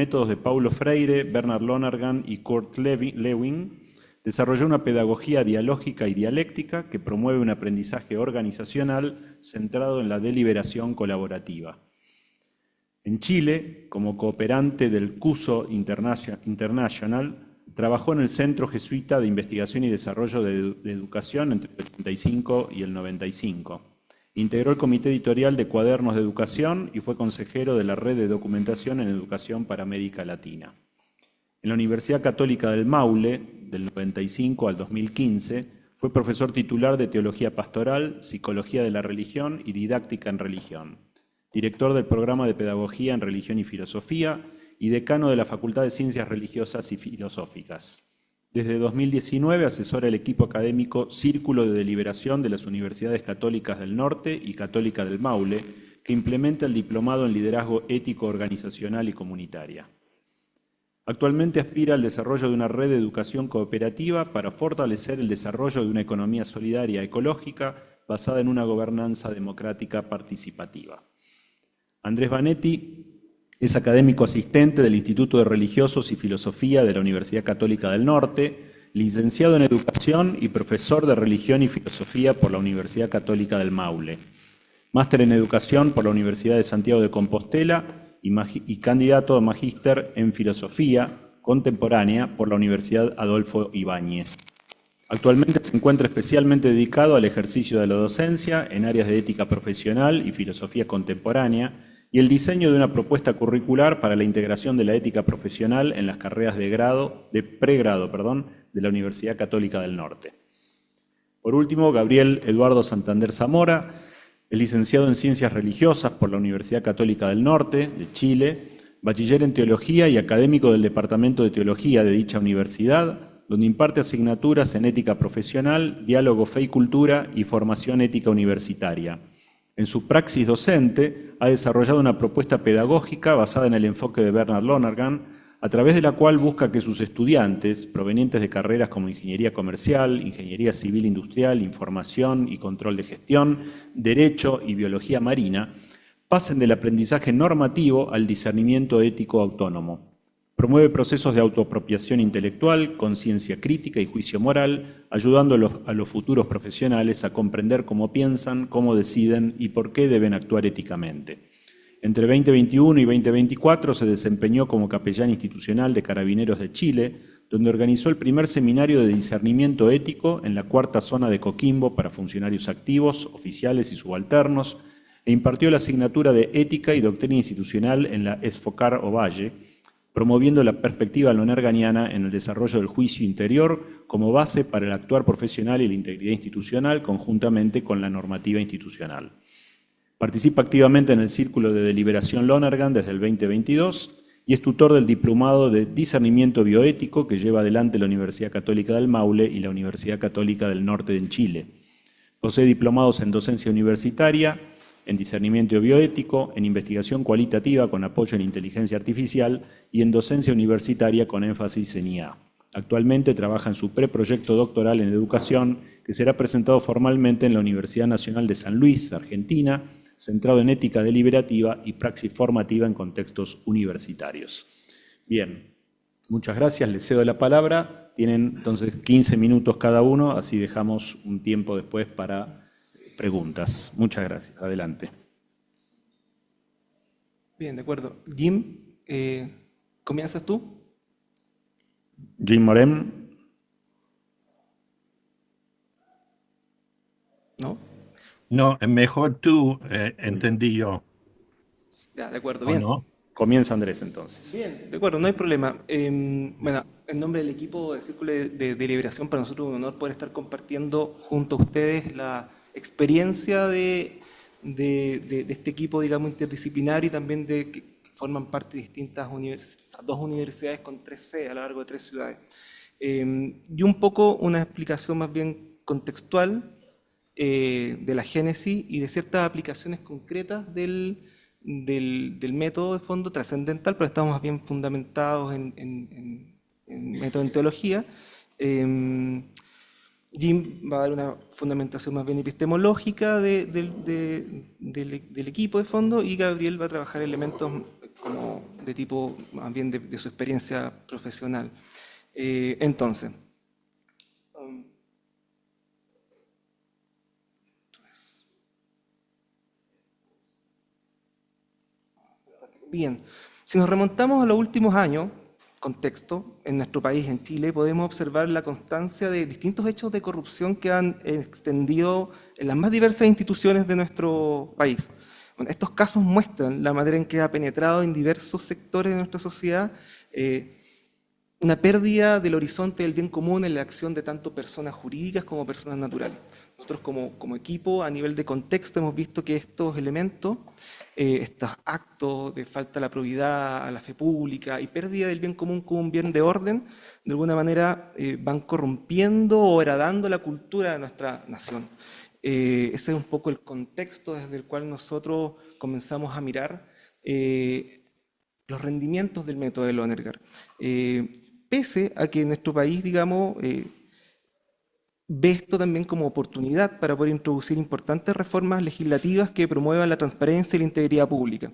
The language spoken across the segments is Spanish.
métodos de Paulo Freire, Bernard Lonergan y Kurt Lewin, desarrolló una pedagogía dialógica y dialéctica que promueve un aprendizaje organizacional centrado en la deliberación colaborativa. En Chile, como cooperante del CUSO International, trabajó en el Centro Jesuita de Investigación y Desarrollo de Educación entre el 85 y el 95. Integró el comité editorial de Cuadernos de Educación y fue consejero de la Red de Documentación en Educación para América Latina. En la Universidad Católica del Maule, del 95 al 2015, fue profesor titular de Teología Pastoral, Psicología de la Religión y Didáctica en Religión, director del programa de Pedagogía en Religión y Filosofía y decano de la Facultad de Ciencias Religiosas y Filosóficas. Desde 2019 asesora el equipo académico Círculo de Deliberación de las Universidades Católicas del Norte y Católica del Maule, que implementa el Diplomado en Liderazgo Ético Organizacional y Comunitaria. Actualmente aspira al desarrollo de una red de educación cooperativa para fortalecer el desarrollo de una economía solidaria ecológica basada en una gobernanza democrática participativa. Andrés Vanetti es académico asistente del Instituto de Religiosos y Filosofía de la Universidad Católica del Norte, licenciado en Educación y profesor de Religión y Filosofía por la Universidad Católica del Maule, máster en Educación por la Universidad de Santiago de Compostela y candidato a magíster en Filosofía Contemporánea por la Universidad Adolfo Ibáñez. Actualmente se encuentra especialmente dedicado al ejercicio de la docencia en áreas de ética profesional y filosofía contemporánea, y el diseño de una propuesta curricular para la integración de la ética profesional en las carreras de pregrado de la Universidad Católica del Norte. Por último, Gabriel Eduardo Santander Zamora es licenciado en Ciencias Religiosas por la Universidad Católica del Norte de Chile, bachiller en Teología y académico del Departamento de Teología de dicha universidad, donde imparte asignaturas en ética profesional, diálogo fe y cultura y formación ética universitaria. En su praxis docente ha desarrollado una propuesta pedagógica basada en el enfoque de Bernard Lonergan, a través de la cual busca que sus estudiantes, provenientes de carreras como Ingeniería Comercial, Ingeniería Civil Industrial, Información y Control de Gestión, Derecho y Biología Marina, pasen del aprendizaje normativo al discernimiento ético autónomo. Promueve procesos de autoapropiación intelectual, conciencia crítica y juicio moral, ayudando a los futuros profesionales a comprender cómo piensan, cómo deciden y por qué deben actuar éticamente. Entre 2021 y 2024 se desempeñó como capellán institucional de Carabineros de Chile, donde organizó el primer seminario de discernimiento ético en la cuarta zona de Coquimbo para funcionarios activos, oficiales y subalternos, e impartió la asignatura de Ética y Doctrina Institucional en la ESFOCAR Ovalle, promoviendo la perspectiva lonerganiana en el desarrollo del juicio interior como base para el actuar profesional y la integridad institucional conjuntamente con la normativa institucional. Participa activamente en el Círculo de Deliberación Lonergan desde el 2022 y es tutor del Diplomado de Discernimiento Bioético que lleva adelante la Universidad Católica del Maule y la Universidad Católica del Norte en Chile. Posee diplomados en docencia universitaria, en discernimiento bioético, en investigación cualitativa con apoyo en inteligencia artificial y en docencia universitaria con énfasis en IA. Actualmente trabaja en su preproyecto doctoral en educación que será presentado formalmente en la Universidad Nacional de San Luis, Argentina, centrado en ética deliberativa y praxis formativa en contextos universitarios. Bien, muchas gracias, les cedo la palabra. Tienen entonces 15 minutos cada uno, así dejamos un tiempo después para preguntas. Muchas gracias. Adelante. Bien, de acuerdo. Jim, ¿comienzas tú? Jim Morem. ¿No? No, mejor tú, entendí yo. Ya, de acuerdo, ¿O bien. no? Comienza Andrés entonces. Bien, de acuerdo, no hay problema. Bueno, en nombre del equipo del Círculo de Deliberación, para nosotros es un honor poder estar compartiendo junto a ustedes la experiencia de este equipo, digamos, interdisciplinario y también de que forman parte de distintas universidades, dos universidades con 3 sedes a lo largo de 3 ciudades. Y un poco una explicación más bien contextual de la génesis y de ciertas aplicaciones concretas del método de fondo trascendental, pero estamos más bien fundamentados en método en teología. Jim va a dar una fundamentación más bien epistemológica del equipo de fondo y Gabriel va a trabajar elementos como de tipo más bien de su experiencia profesional. Entonces, bien, si nos remontamos a los últimos años, contexto, en nuestro país, en Chile, podemos observar la constancia de distintos hechos de corrupción que han extendido en las más diversas instituciones de nuestro país. Bueno, estos casos muestran la manera en que ha penetrado en diversos sectores de nuestra sociedad una pérdida del horizonte del bien común en la acción de tanto personas jurídicas como personas naturales. Nosotros como equipo, a nivel de contexto, hemos visto que estos elementos, estos actos de falta a la probidad, a la fe pública y pérdida del bien común como un bien de orden, de alguna manera van corrompiendo o heredando la cultura de nuestra nación. Ese es un poco el contexto desde el cual nosotros comenzamos a mirar los rendimientos del método de Lonergan. Pese a que nuestro país, digamos, ve esto también como oportunidad para poder introducir importantes reformas legislativas que promuevan la transparencia y la integridad pública.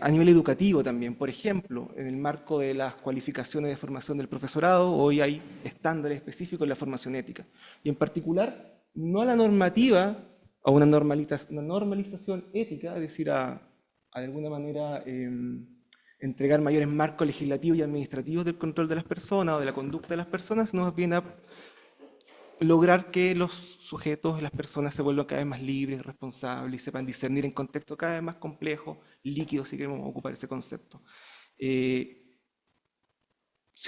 A nivel educativo también, por ejemplo, en el marco de las cualificaciones de formación del profesorado, hoy hay estándares específicos en la formación ética. Y en particular, no a la normativa, a una normalización ética, es decir, de alguna manera entregar mayores marcos legislativos y administrativos del control de las personas o de la conducta de las personas, sino más bien a lograr que los sujetos, las personas se vuelvan cada vez más libres, responsables y sepan discernir en contextos cada vez más complejos, líquidos, si queremos ocupar ese concepto. Si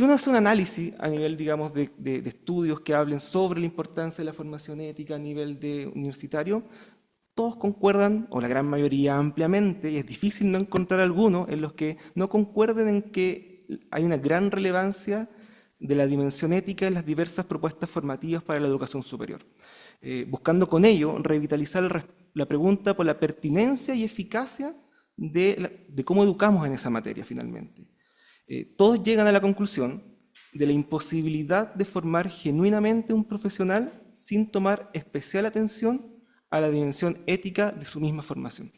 uno hace un análisis a nivel, digamos, de estudios que hablen sobre la importancia de la formación ética a nivel universitario, todos concuerdan, o la gran mayoría ampliamente, y es difícil no encontrar algunos en los que no concuerden en que hay una gran relevancia de la dimensión ética en las diversas propuestas formativas para la educación superior, buscando con ello revitalizar la pregunta por la pertinencia y eficacia de cómo educamos en esa materia finalmente. Todos llegan a la conclusión de la imposibilidad de formar genuinamente un profesional sin tomar especial atención a la dimensión ética de su misma formación.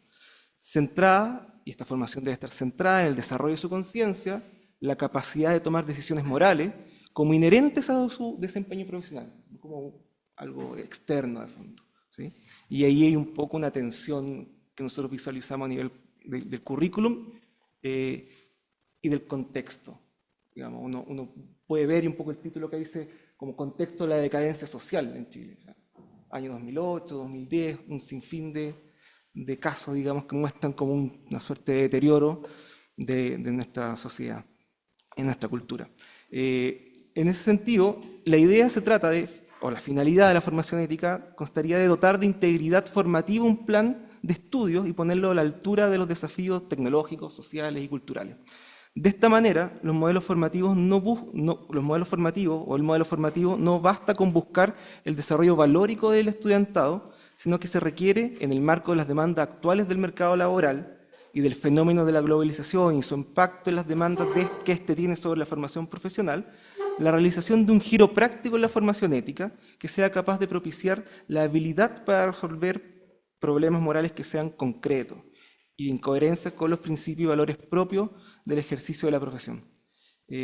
Centrada, y esta formación debe estar centrada en el desarrollo de su conciencia, la capacidad de tomar decisiones morales como inherentes a su desempeño profesional, como algo externo de fondo, ¿sí? Y ahí hay un poco una tensión que nosotros visualizamos a nivel del currículum y del contexto. Digamos, uno puede ver un poco el título que dice como contexto de la decadencia social en Chile. O sea, año 2008, 2010, un sinfín de casos, digamos, que muestran como una suerte de deterioro de nuestra sociedad, en nuestra cultura. En ese sentido, la idea se trata o la finalidad de la formación ética constaría de dotar de integridad formativa un plan de estudios y ponerlo a la altura de los desafíos tecnológicos, sociales y culturales. De esta manera, los modelos formativos o el modelo formativo no basta con buscar el desarrollo valórico del estudiantado, sino que se requiere, en el marco de las demandas actuales del mercado laboral y del fenómeno de la globalización y su impacto en las demandas que éste tiene sobre la formación profesional, la realización de un giro práctico en la formación ética que sea capaz de propiciar la habilidad para resolver problemas morales que sean concretos y en coherencia con los principios y valores propios del ejercicio de la profesión.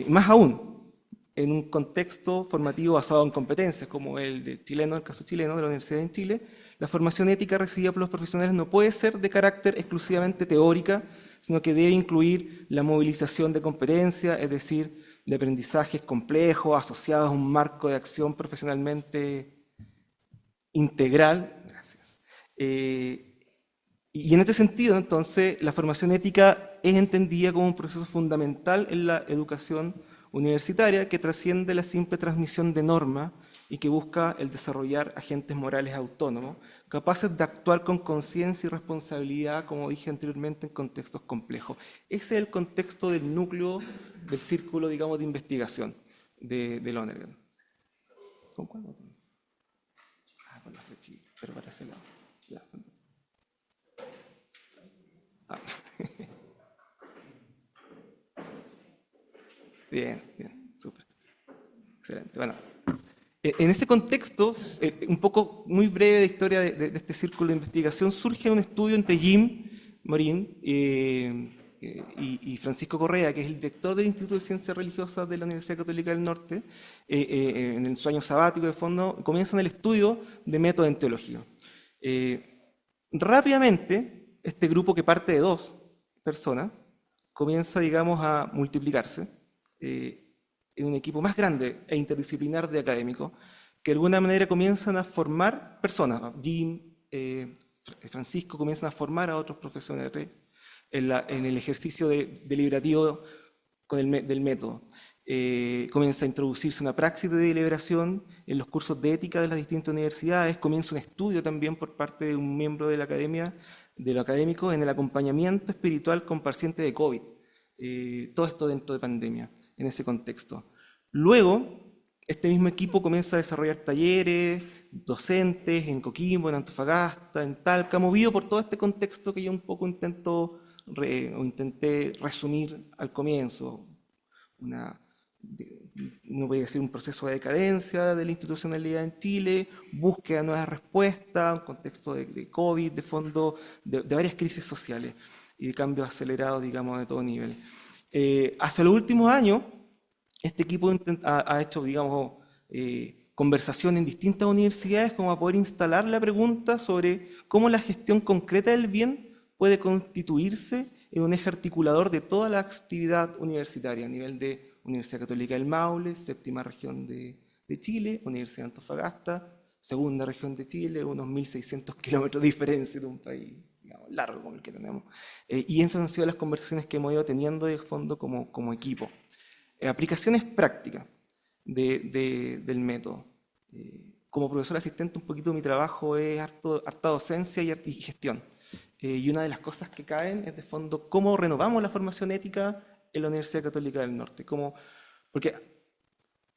Más aún, en un contexto formativo basado en competencias, como el caso chileno de la Universidad en Chile, la formación ética recibida por los profesionales no puede ser de carácter exclusivamente teórica, sino que debe incluir la movilización de competencias, es decir, de aprendizajes complejos asociados a un marco de acción profesionalmente integral. Gracias. Y en este sentido, entonces, la formación ética es entendida como un proceso fundamental en la educación universitaria que trasciende la simple transmisión de normas y que busca el desarrollar agentes morales autónomos, capaces de actuar con conciencia y responsabilidad, como dije anteriormente, en contextos complejos. Ese es el contexto del núcleo del círculo, digamos, de investigación de Lonergan. ¿Con cuál botón? Con la flechita, pero para ese lado. Ya. Bien, súper. Excelente. Bueno, en ese contexto, un poco muy breve de historia de este círculo de investigación, surge un estudio entre Jim Morin y Francisco Correa, que es el director del Instituto de Ciencias Religiosas de la Universidad Católica del Norte, en su año sabático de fondo, comienzan el estudio de métodos en teología. Rápidamente, este grupo que parte de 2 personas comienza, digamos, a multiplicarse en un equipo más grande e interdisciplinar de académicos que de alguna manera comienzan a formar personas. Jim, Francisco comienzan a formar a otros profesores en el ejercicio deliberativo del método. Comienza a introducirse una praxis de deliberación en los cursos de ética de las distintas universidades, comienza un estudio también por parte de un miembro de la academia, de los académicos, en el acompañamiento espiritual con pacientes de COVID. Todo esto dentro de pandemia, en ese contexto. Luego, este mismo equipo comienza a desarrollar talleres, docentes en Coquimbo, en Antofagasta, en Talca, movido por todo este contexto que yo un poco intenté resumir al comienzo. No voy a decir un proceso de decadencia de la institucionalidad en Chile, búsqueda de nuevas respuestas, un contexto de COVID, de fondo, de varias crisis sociales y de cambios acelerados, digamos, de todo nivel. Hacia los últimos años, este equipo ha hecho, digamos, conversación en distintas universidades como a poder instalar la pregunta sobre cómo la gestión concreta del bien puede constituirse en un eje articulador de toda la actividad universitaria a nivel de Universidad Católica del Maule, 7ª región de Chile, Universidad de Antofagasta, 2ª región de Chile, unos 1.600 kilómetros de diferencia de un país, digamos, largo como el que tenemos. Y esas han sido las conversaciones que hemos ido teniendo de fondo como equipo. Aplicaciones prácticas del método. Como profesor asistente, un poquito mi trabajo es harta docencia y gestión. Y una de las cosas que caen es de fondo cómo renovamos la formación ética en la Universidad Católica del Norte. Porque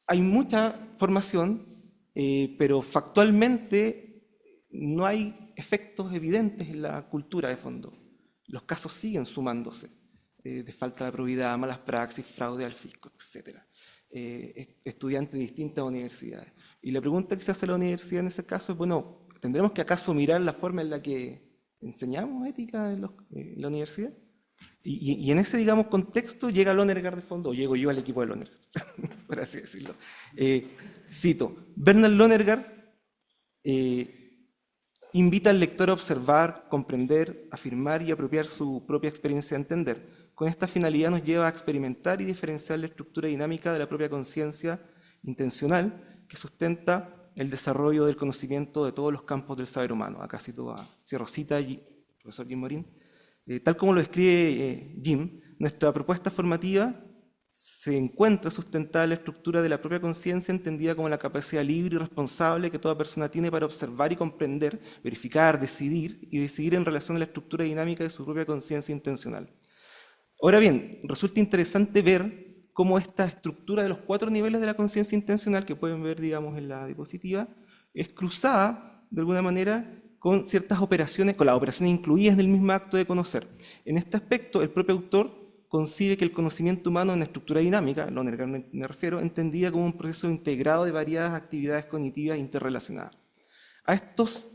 hay mucha formación, pero factualmente no hay efectos evidentes en la cultura de fondo. Los casos siguen sumándose, de falta de probidad, malas praxis, fraude al fisco, etc. Estudiantes de distintas universidades. Y la pregunta que se hace a la universidad en ese caso es, bueno, ¿tendremos que acaso mirar la forma en la que enseñamos ética en la universidad? Y en ese, digamos, contexto llega Lonergan de fondo, o llego yo al equipo de Lonergan, por así decirlo. Cito, Bernard Lonergan invita al lector a observar, comprender, afirmar y apropiar su propia experiencia de entender. Con esta finalidad nos lleva a experimentar y diferenciar la estructura dinámica de la propia conciencia intencional que sustenta el desarrollo del conocimiento de todos los campos del saber humano. Acá cierro cita, profesor Jim Morín. Tal como lo describe Jim, nuestra propuesta formativa se encuentra sustentada en la estructura de la propia conciencia, entendida como la capacidad libre y responsable que toda persona tiene para observar y comprender, verificar, decidir y decidir en relación a la estructura dinámica de su propia conciencia intencional. Ahora bien, resulta interesante ver cómo esta estructura de los 4 niveles de la conciencia intencional, que pueden ver, digamos, en la diapositiva, es cruzada, de alguna manera, con ciertas operaciones, con las operaciones incluidas en el mismo acto de conocer. En este aspecto, el propio autor concibe que el conocimiento humano es una estructura dinámica, Lonergan me refiero, entendida como un proceso integrado de variadas actividades cognitivas interrelacionadas. A estos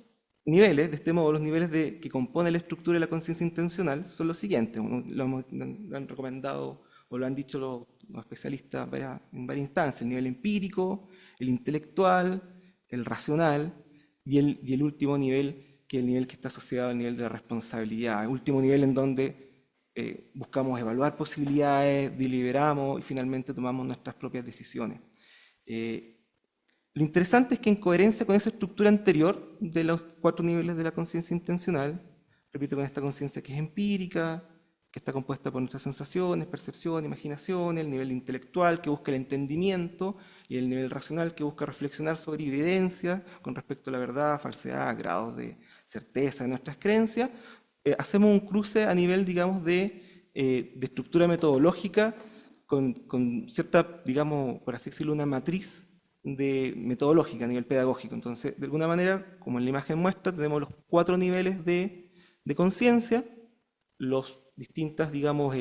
niveles, de este modo, los niveles que componen la estructura de la conciencia intencional son los siguientes. Lo han recomendado o lo han dicho los especialistas en varias instancias: el nivel empírico, el intelectual, el racional y el último nivel, que es el nivel que está asociado al nivel de la responsabilidad. El último nivel en donde buscamos evaluar posibilidades, deliberamos y finalmente tomamos nuestras propias decisiones. Lo interesante es que en coherencia con esa estructura anterior de los 4 niveles de la conciencia intencional, repito, con esta conciencia que es empírica, que está compuesta por nuestras sensaciones, percepciones, imaginaciones, el nivel intelectual que busca el entendimiento y el nivel racional que busca reflexionar sobre evidencias con respecto a la verdad, falsedad, grados de certeza de nuestras creencias, hacemos un cruce a nivel, digamos, de estructura metodológica con cierta, digamos, por así decirlo, una matriz metodológica a nivel pedagógico. Entonces, de alguna manera, como en la imagen muestra, tenemos los 4 niveles de conciencia, los distintas, digamos,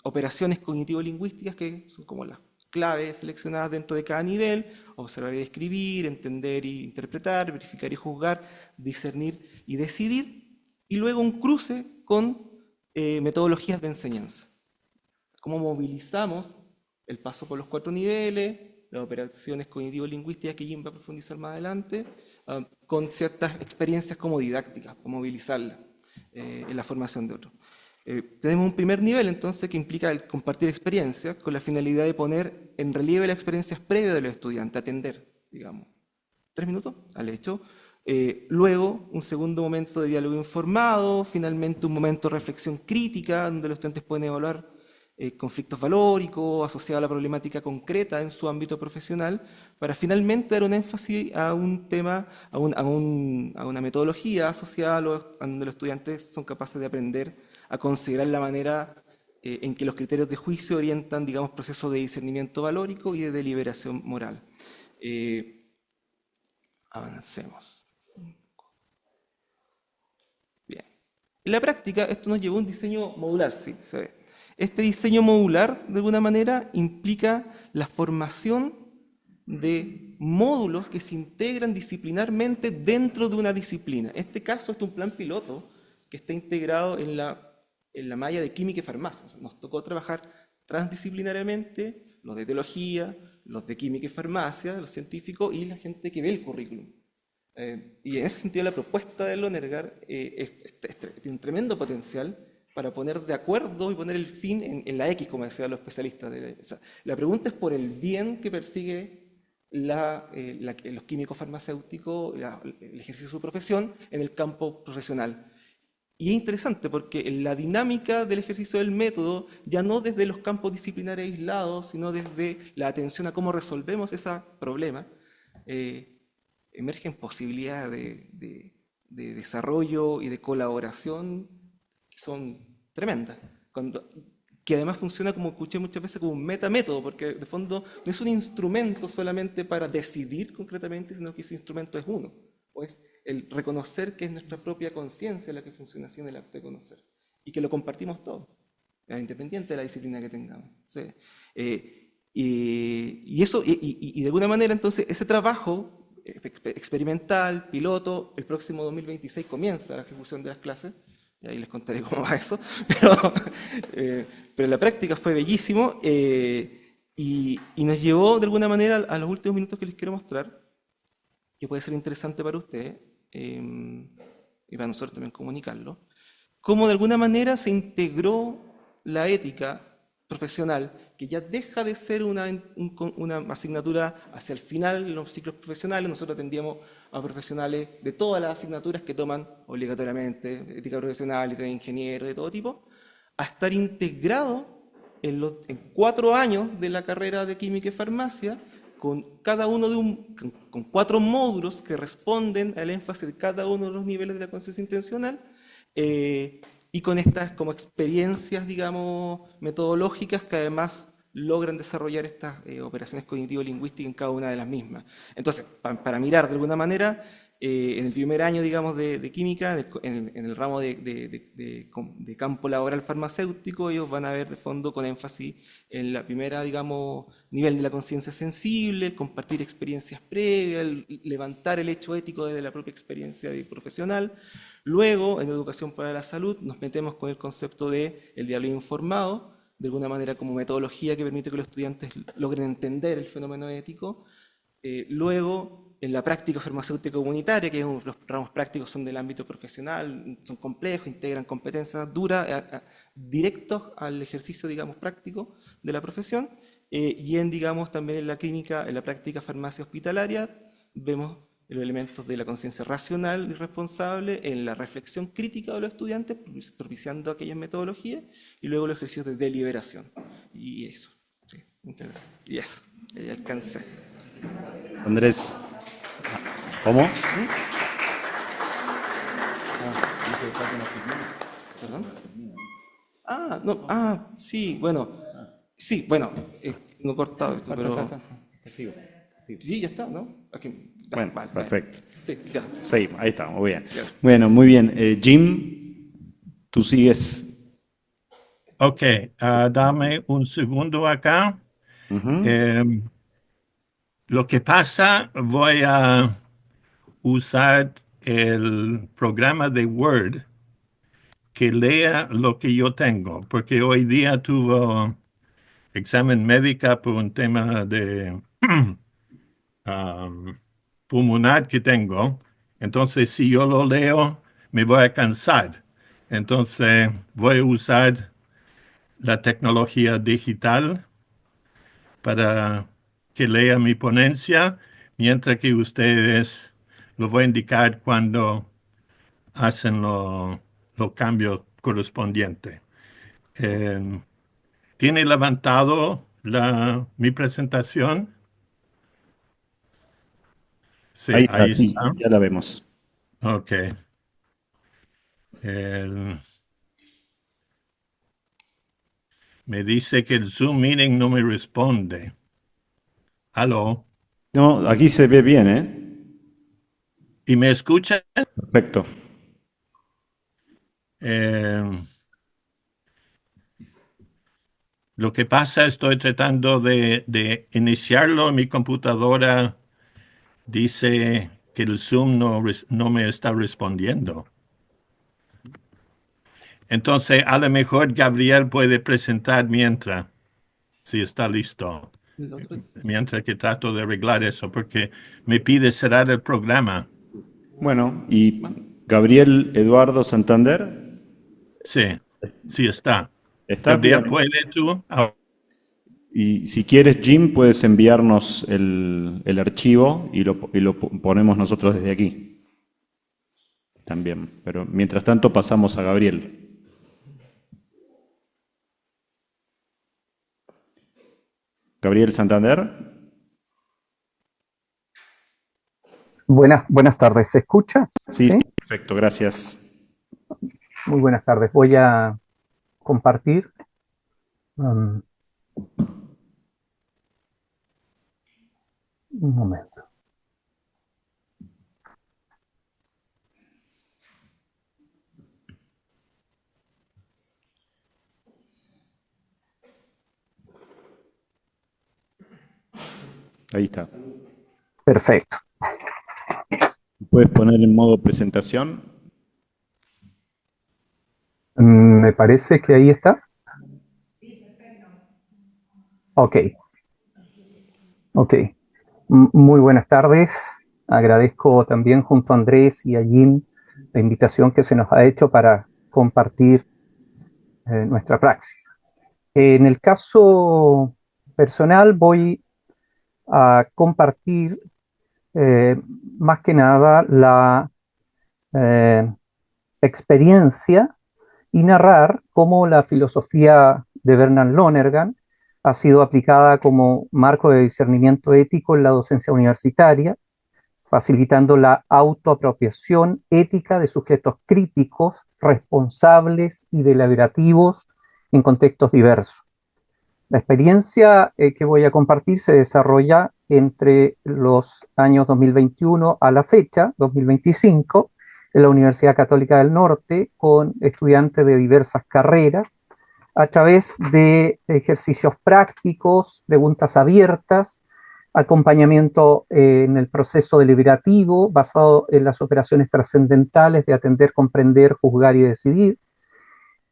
operaciones cognitivo-lingüísticas que son como las claves seleccionadas dentro de cada nivel: observar y describir, entender y interpretar, verificar y juzgar, discernir y decidir, y luego un cruce con metodologías de enseñanza. Cómo movilizamos el paso por los 4 niveles, las operaciones cognitivo-lingüísticas que Jim va a profundizar más adelante, con ciertas experiencias como didácticas, para movilizarlas en la formación de otros. Tenemos un primer nivel entonces que implica el compartir experiencias con la finalidad de poner en relieve las experiencias previas de los estudiantes, atender, digamos. 3 minutos al hecho. Luego, un segundo momento de diálogo informado, finalmente un momento de reflexión crítica, donde los estudiantes pueden evaluar conflictos valóricos asociados a la problemática concreta en su ámbito profesional, para finalmente dar un énfasis a un tema, a una metodología asociada a donde los estudiantes son capaces de aprender a considerar la manera en que los criterios de juicio orientan, digamos, procesos de discernimiento valórico y de deliberación moral. Avancemos. Bien. En la práctica, esto nos llevó a un diseño modular, sí, se ve. Este diseño modular, de alguna manera, implica la formación de módulos que se integran disciplinarmente dentro de una disciplina. En este caso, es un plan piloto que está integrado en la malla de química y farmacia. O sea, nos tocó trabajar transdisciplinariamente, los de teología, los de química y farmacia, los científicos y la gente que ve el currículum. Y en ese sentido la propuesta de Lonergan tiene un tremendo potencial para poner de acuerdo y poner el fin en la X, como decían los especialistas. O sea, la pregunta es por el bien que persigue los químicos farmacéuticos, el ejercicio de su profesión en el campo profesional. Y es interesante porque en la dinámica del ejercicio del método, ya no desde los campos disciplinarios aislados, sino desde la atención a cómo resolvemos ese problema, emergen posibilidades de desarrollo y de colaboración que son tremendas. Que además funciona, como escuché muchas veces, como un metamétodo, porque de fondo no es un instrumento solamente para decidir concretamente, sino que ese instrumento es uno. Pues el reconocer que es nuestra propia conciencia la que funciona así en el acto de conocer y que lo compartimos todos, independiente de la disciplina que tengamos. ¿Sí? Y de alguna manera entonces ese trabajo experimental, piloto, el próximo 2026 comienza la ejecución de las clases, y ahí les contaré cómo va eso, pero en la práctica fue bellísimo y nos llevó de alguna manera a los últimos minutos que les quiero mostrar, que puede ser interesante para ustedes y para nosotros también comunicarlo, cómo de alguna manera se integró la ética profesional, que ya deja de ser una asignatura hacia el final de los ciclos profesionales. Nosotros atendíamos a profesionales de todas las asignaturas que toman obligatoriamente, ética profesional, ética de ingeniero, de todo tipo, a estar integrado en 4 años de la carrera de química y farmacia, con cada uno con 4 módulos que responden al énfasis de cada uno de los niveles de la conciencia intencional, y con estas como experiencias, digamos, metodológicas que además logran desarrollar estas operaciones cognitivo-lingüísticas en cada una de las mismas. Entonces, para mirar de alguna manera, en el primer año, digamos, de química, en el ramo de campo laboral farmacéutico, ellos van a ver de fondo con énfasis en la primera, digamos, nivel de la conciencia sensible, el compartir experiencias previas, el levantar el hecho ético desde la propia experiencia profesional. Luego, en educación para la salud, nos metemos con el concepto del diálogo informado, de alguna manera como metodología que permite que los estudiantes logren entender el fenómeno ético. Luego, en la práctica farmacéutica comunitaria, que los ramos prácticos son del ámbito profesional, son complejos, integran competencias duras, directos al ejercicio, digamos, práctico de la profesión. Y digamos, también en la clínica, en la práctica farmacia hospitalaria, vemos los elementos de la conciencia racional y responsable en la reflexión crítica de los estudiantes, propiciando aquellas metodologías, y luego los ejercicios de deliberación. Y eso, sí, interesante. Y eso, ahí alcancé. Andrés, ¿cómo? ¿Perdón? No, sí, bueno, no he cortado esto, pero... Sí, ya está, ¿no? Aquí. Bueno, vale, perfecto. Sí, ya. Sí, ahí está, muy bien. Ya. Bueno, muy bien. Jim, tú sigues. Ok, dame un segundo acá. Lo que pasa, voy a usar el programa de Word que lea lo que yo tengo, porque hoy día tuvo examen médica por un tema de um, pulmonar que tengo. Entonces, si yo lo leo, me voy a cansar. Entonces, voy a usar la tecnología digital para que lea mi ponencia, mientras que ustedes lo voy a indicar cuando hacen los cambios correspondientes. Eh, ¿Tiene levantado mi presentación? Sí, Ahí está, ahí sí, está. ya la vemos. Ok. El- Me dice que el Zoom Meeting no me responde. Aló. No, aquí se ve bien, ¿eh? ¿Y me escucha? Perfecto. Eh, lo que pasa, estoy tratando de iniciarlo en mi computadora. Dice que el Zoom no me está respondiendo. Entonces, a lo mejor Gabriel puede presentar mientras, si está listo, El otro- mientras que trato de arreglar eso, porque me pide cerrar el programa. Bueno, y Gabriel Eduardo Santander, Sí, sí está. ¿está Gabriel, bien? ¿puedes tú? Ah, Y si quieres, Jim, puedes enviarnos el archivo y lo ponemos nosotros desde aquí también. Pero mientras tanto pasamos a Gabriel. Gabriel Santander. Buenas tardes, ¿se escucha? Sí, sí, ¿Sí? perfecto, gracias. Muy buenas tardes. Voy a compartir. um, un momento. Ahí está. Perfecto. Puedes poner en modo presentación. Me parece que ahí está. Ok, ok. Muy buenas tardes. Agradezco también junto a Andrés y a Jim la invitación que se nos ha hecho para compartir nuestra praxis. En el caso personal voy a compartir eh, más que nada la eh, experiencia y narrar cómo la filosofía de Bernard Lonergan ha sido aplicada como marco de discernimiento ético en la docencia universitaria, facilitando la autoapropiación ética de sujetos críticos, responsables y deliberativos en contextos diversos. La experiencia que voy a compartir se desarrolla entre los años 2021 a la fecha, 2025, en la Universidad Católica del Norte, con estudiantes de diversas carreras, a través de ejercicios prácticos, preguntas abiertas, acompañamiento en el proceso deliberativo basado en las operaciones trascendentales de atender, comprender, juzgar y decidir,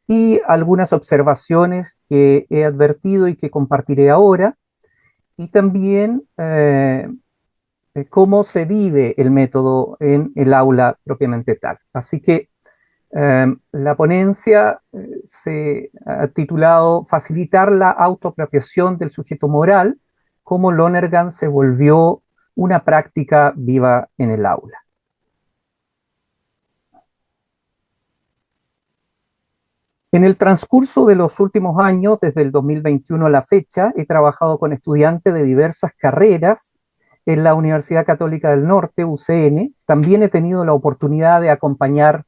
y algunas observaciones que he advertido y que compartiré ahora, y también cómo se vive el método en el aula propiamente tal. Así que la ponencia se ha titulado Facilitar la autoapropiación del sujeto moral, cómo Lonergan se volvió una práctica viva en el aula. En el transcurso de los últimos años, desde el 2021 a la fecha, he trabajado con estudiantes de diversas carreras en la Universidad Católica del Norte, UCN. También he tenido la oportunidad de acompañar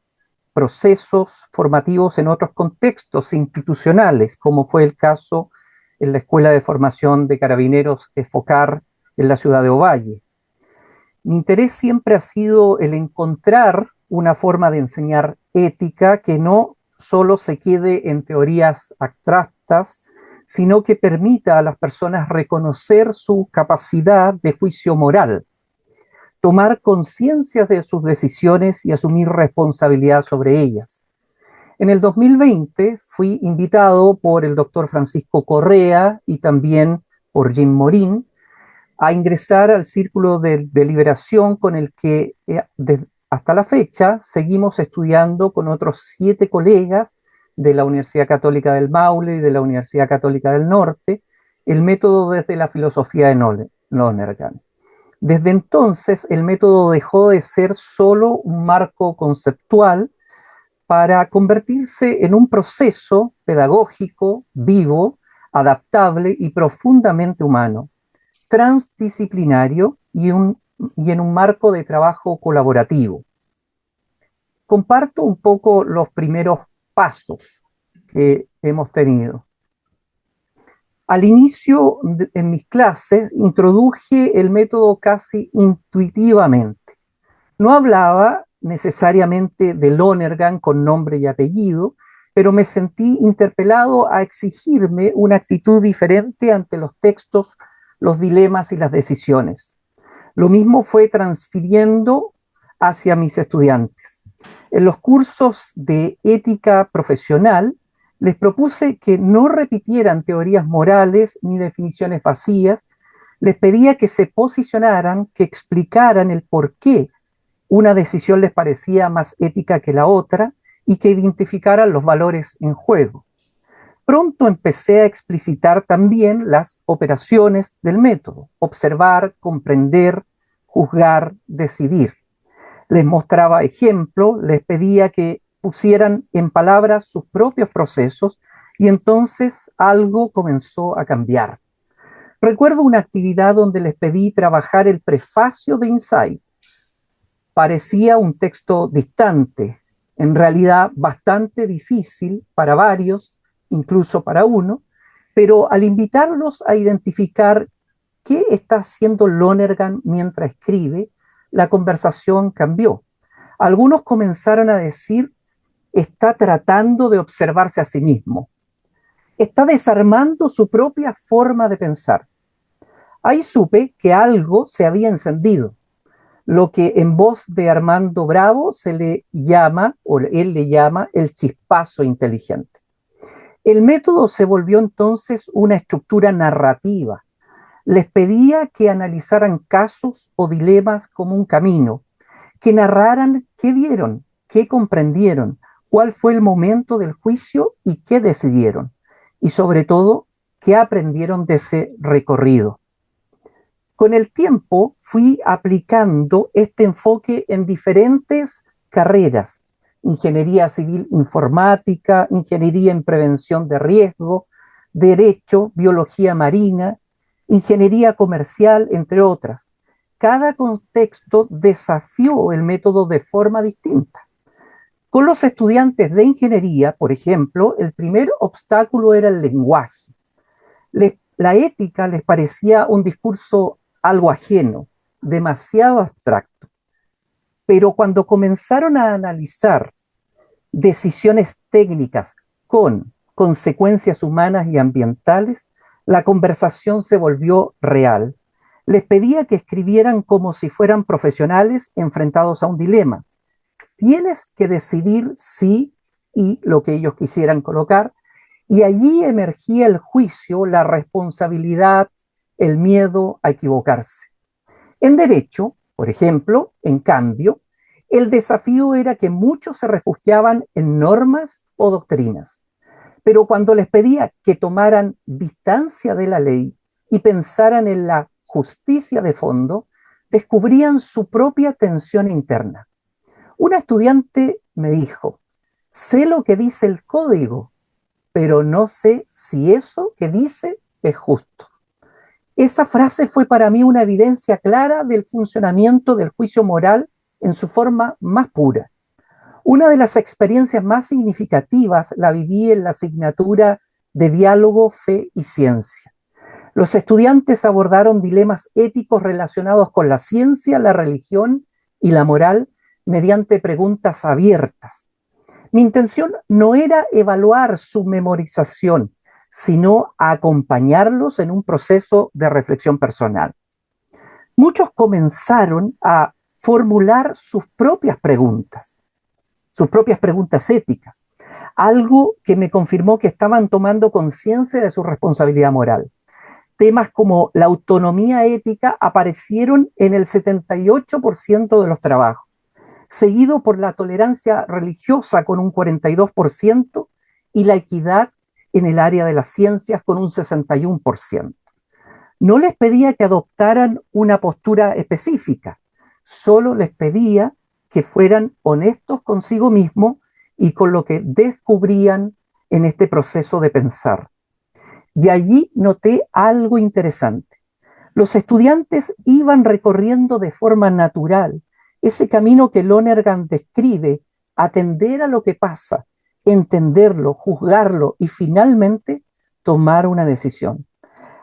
procesos formativos en otros contextos institucionales, como fue el caso en la Escuela de Formación de Carabineros EFOCAR en la ciudad de Ovalle. Mi interés siempre ha sido el encontrar una forma de enseñar ética que no solo se quede en teorías abstractas, sino que permita a las personas reconocer su capacidad de juicio moral, tomar conciencia de sus decisiones y asumir responsabilidad sobre ellas. En el 2020 fui invitado por el doctor Francisco Correa y también por Jim Morin a ingresar al círculo de deliberación con el que hasta la fecha seguimos estudiando con otros 7 colegas de la Universidad Católica del Maule y de la Universidad Católica del Norte, el método desde la filosofía de Lonergan. Desde entonces, el método dejó de ser solo un marco conceptual para convertirse en un proceso pedagógico, vivo, adaptable y profundamente humano, transdisciplinario y en un marco de trabajo colaborativo. Comparto un poco los primeros pasos que hemos tenido. Al inicio, en mis clases, introduje el método casi intuitivamente. No hablaba necesariamente de Lonergan con nombre y apellido, pero me sentí interpelado a exigirme una actitud diferente ante los textos, los dilemas y las decisiones. Lo mismo fue transfiriendo hacia mis estudiantes. En los cursos de ética profesional, les propuse que no repitieran teorías morales ni definiciones vacías. Les pedía que se posicionaran, que explicaran el por qué una decisión les parecía más ética que la otra y que identificaran los valores en juego. Pronto empecé a explicitar también las operaciones del método: observar, comprender, juzgar, decidir. Les mostraba ejemplo, les pedía que pusieran en palabras sus propios procesos y entonces algo comenzó a cambiar. Recuerdo una actividad donde les pedí trabajar el prefacio de Insight. Parecía un texto distante, en realidad bastante difícil para varios, incluso para uno, pero al invitarlos a identificar qué está haciendo Lonergan mientras escribe, la conversación cambió. Algunos comenzaron a decir: está tratando de observarse a sí mismo, está desarmando su propia forma de pensar. Ahí supe que algo se había encendido, lo que en voz de Armando Bravo se le llama, o él le llama, el chispazo inteligente. El método se volvió entonces una estructura narrativa. Les pedía que analizaran casos o dilemas como un camino, que narraran qué vieron, qué comprendieron, cuál fue el momento del juicio y qué decidieron, y sobre todo, qué aprendieron de ese recorrido. Con el tiempo fui aplicando este enfoque en diferentes carreras: ingeniería civil informática, ingeniería en prevención de riesgo, derecho, biología marina, ingeniería comercial, entre otras. Cada contexto desafió el método de forma distinta. Con los estudiantes de ingeniería, por ejemplo, el primer obstáculo era el lenguaje. La ética les parecía un discurso algo ajeno, demasiado abstracto. Pero cuando comenzaron a analizar decisiones técnicas con consecuencias humanas y ambientales, la conversación se volvió real. Les pedía que escribieran como si fueran profesionales enfrentados a un dilema. Tienes que decidir sí y lo que ellos quisieran colocar, y allí emergía el juicio, la responsabilidad, el miedo a equivocarse. En derecho, por ejemplo, en cambio, el desafío era que muchos se refugiaban en normas o doctrinas. Pero cuando les pedía que tomaran distancia de la ley y pensaran en la justicia de fondo, descubrían su propia tensión interna. Una estudiante me dijo: sé lo que dice el código, pero no sé si eso que dice es justo. Esa frase fue para mí una evidencia clara del funcionamiento del juicio moral en su forma más pura. Una de las experiencias más significativas la viví en la asignatura de Diálogo, Fe y Ciencia. Los estudiantes abordaron dilemas éticos relacionados con la ciencia, la religión y la moral mediante preguntas abiertas. Mi intención no era evaluar su memorización, sino acompañarlos en un proceso de reflexión personal. Muchos comenzaron a formular sus propias preguntas. sus propias preguntas éticas, algo que me confirmó que estaban tomando conciencia de su responsabilidad moral. Temas como la autonomía ética aparecieron en el 78% de los trabajos, seguido por la tolerancia religiosa con un 42% y la equidad en el área de las ciencias con un 61%. No les pedía que adoptaran una postura específica, solo les pedía que fueran honestos consigo mismos y con lo que descubrían en este proceso de pensar. Y allí noté algo interesante. Los estudiantes iban recorriendo de forma natural ese camino que Lonergan describe, atender a lo que pasa, entenderlo, juzgarlo y finalmente tomar una decisión.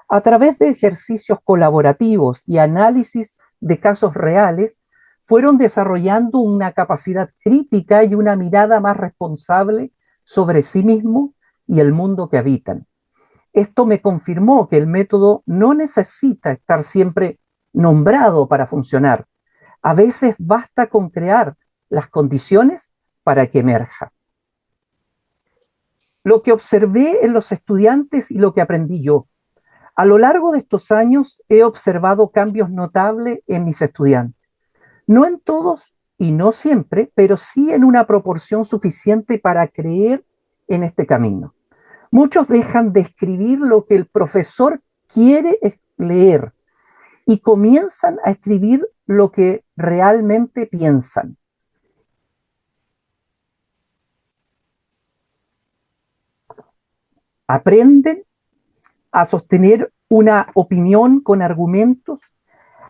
A través de ejercicios colaborativos y análisis de casos reales, fueron desarrollando una capacidad crítica y una mirada más responsable sobre sí mismos y el mundo que habitan. Esto me confirmó que el método no necesita estar siempre nombrado para funcionar. A veces basta con crear las condiciones para que emerja. Lo que observé en los estudiantes y lo que aprendí yo. A lo largo de estos años he observado cambios notables en mis estudiantes. No en todos y no siempre, pero sí en una proporción suficiente para creer en este camino. Muchos dejan de escribir lo que el profesor quiere leer y comienzan a escribir lo que realmente piensan. Aprenden a sostener una opinión con argumentos,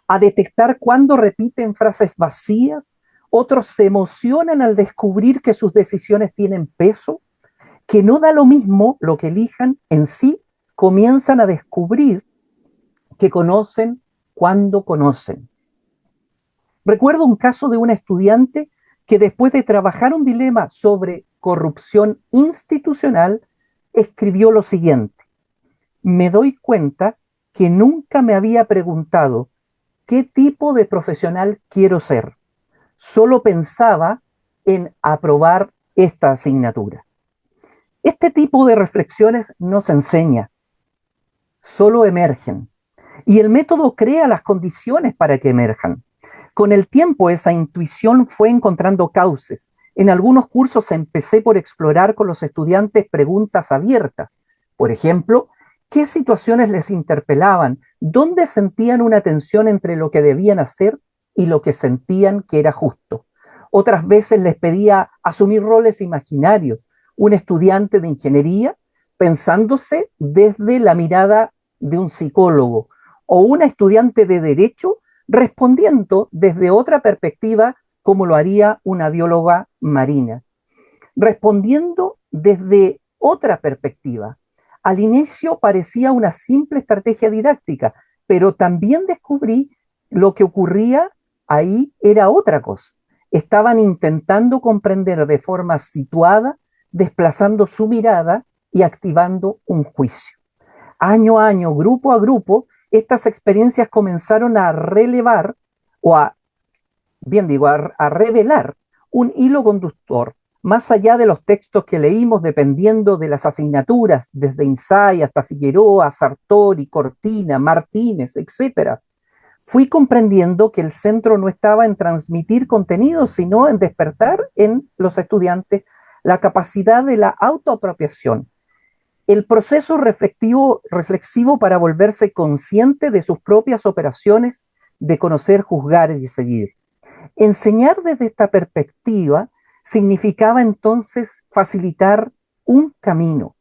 a detectar cuándo repiten frases vacías, otros se emocionan al descubrir que sus decisiones tienen peso, que no da lo mismo lo que elijan en sí, comienzan a descubrir que conocen cuando conocen. Recuerdo un caso de una estudiante que después de trabajar un dilema sobre corrupción institucional, escribió lo siguiente: me doy cuenta que nunca me había preguntado qué tipo de profesional quiero ser. Solo pensaba en aprobar esta asignatura. Este tipo de reflexiones no se enseña, solo emergen. Y el método crea las condiciones para que emerjan. Con el tiempo esa intuición fue encontrando cauces. En algunos cursos empecé por explorar con los estudiantes preguntas abiertas. Por ejemplo, ¿qué situaciones les interpelaban? ¿Dónde sentían una tensión entre lo que debían hacer y lo que sentían que era justo? Otras veces les pedía asumir roles imaginarios. Un estudiante de ingeniería pensándose desde la mirada de un psicólogo, o una estudiante de derecho respondiendo desde otra perspectiva como lo haría una bióloga marina. Respondiendo desde otra perspectiva. Al inicio parecía una simple estrategia didáctica, pero también descubrí lo que ocurría ahí era otra cosa. Estaban intentando comprender de forma situada, desplazando su mirada y activando un juicio. Año a año, grupo a grupo, estas experiencias comenzaron a relevar o a revelar un hilo conductor más allá de los textos que leímos dependiendo de las asignaturas, desde Insay hasta Figueroa, Sartori, Cortina, Martínez, etc. Fui comprendiendo que el centro no estaba en transmitir contenidos, sino en despertar en los estudiantes la capacidad de la autoapropiación, el proceso reflexivo para volverse consciente de sus propias operaciones de conocer, juzgar y seguir. Enseñar desde esta perspectiva significaba entonces facilitar un camino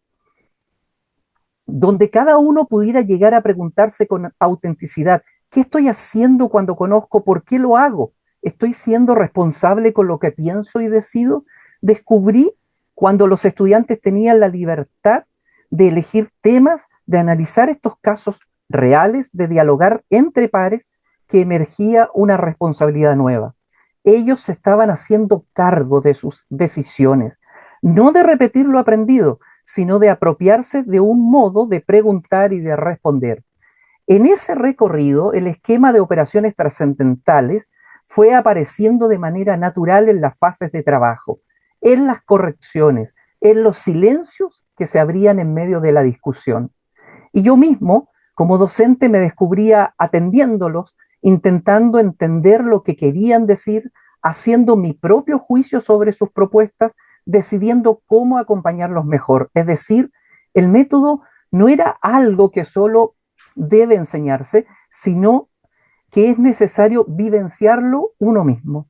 donde cada uno pudiera llegar a preguntarse con autenticidad: ¿qué estoy haciendo cuando conozco? ¿Por qué lo hago? ¿Estoy siendo responsable con lo que pienso y decido? Descubrí cuando los estudiantes tenían la libertad de elegir temas, de analizar estos casos reales, de dialogar entre pares, que emergía una responsabilidad nueva. Ellos se estaban haciendo cargo de sus decisiones, no de repetir lo aprendido, sino de apropiarse de un modo de preguntar y de responder. En ese recorrido, el esquema de operaciones trascendentales fue apareciendo de manera natural en las fases de trabajo. en las correcciones, en los silencios que se abrían en medio de la discusión. Y yo mismo, como docente, me descubría atendiéndolos, intentando entender lo que querían decir, haciendo mi propio juicio sobre sus propuestas, decidiendo cómo acompañarlos mejor. Es decir, el método no era algo que solo debe enseñarse, sino que es necesario vivenciarlo uno mismo.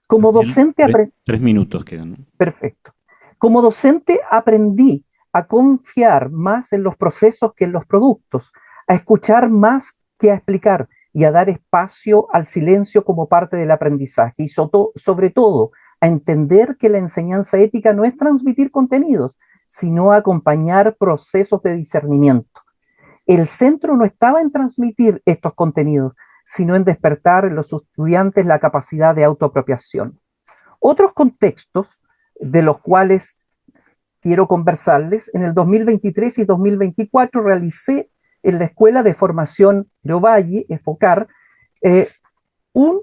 Como Gabriel, docente, 3 minutos quedan, ¿no? perfecto. Como docente aprendí a confiar más en los procesos que en los productos, a escuchar más que a explicar y a dar espacio al silencio como parte del aprendizaje y sobre todo a entender que la enseñanza ética no es transmitir contenidos, sino acompañar procesos de discernimiento. El centro no estaba en transmitir estos contenidos, sino en despertar en los estudiantes la capacidad de autoapropiación. Otros contextos de los cuales quiero conversarles, en el 2023 y 2024 realicé en la Escuela de Formación de Ovalle, EFOCAR, un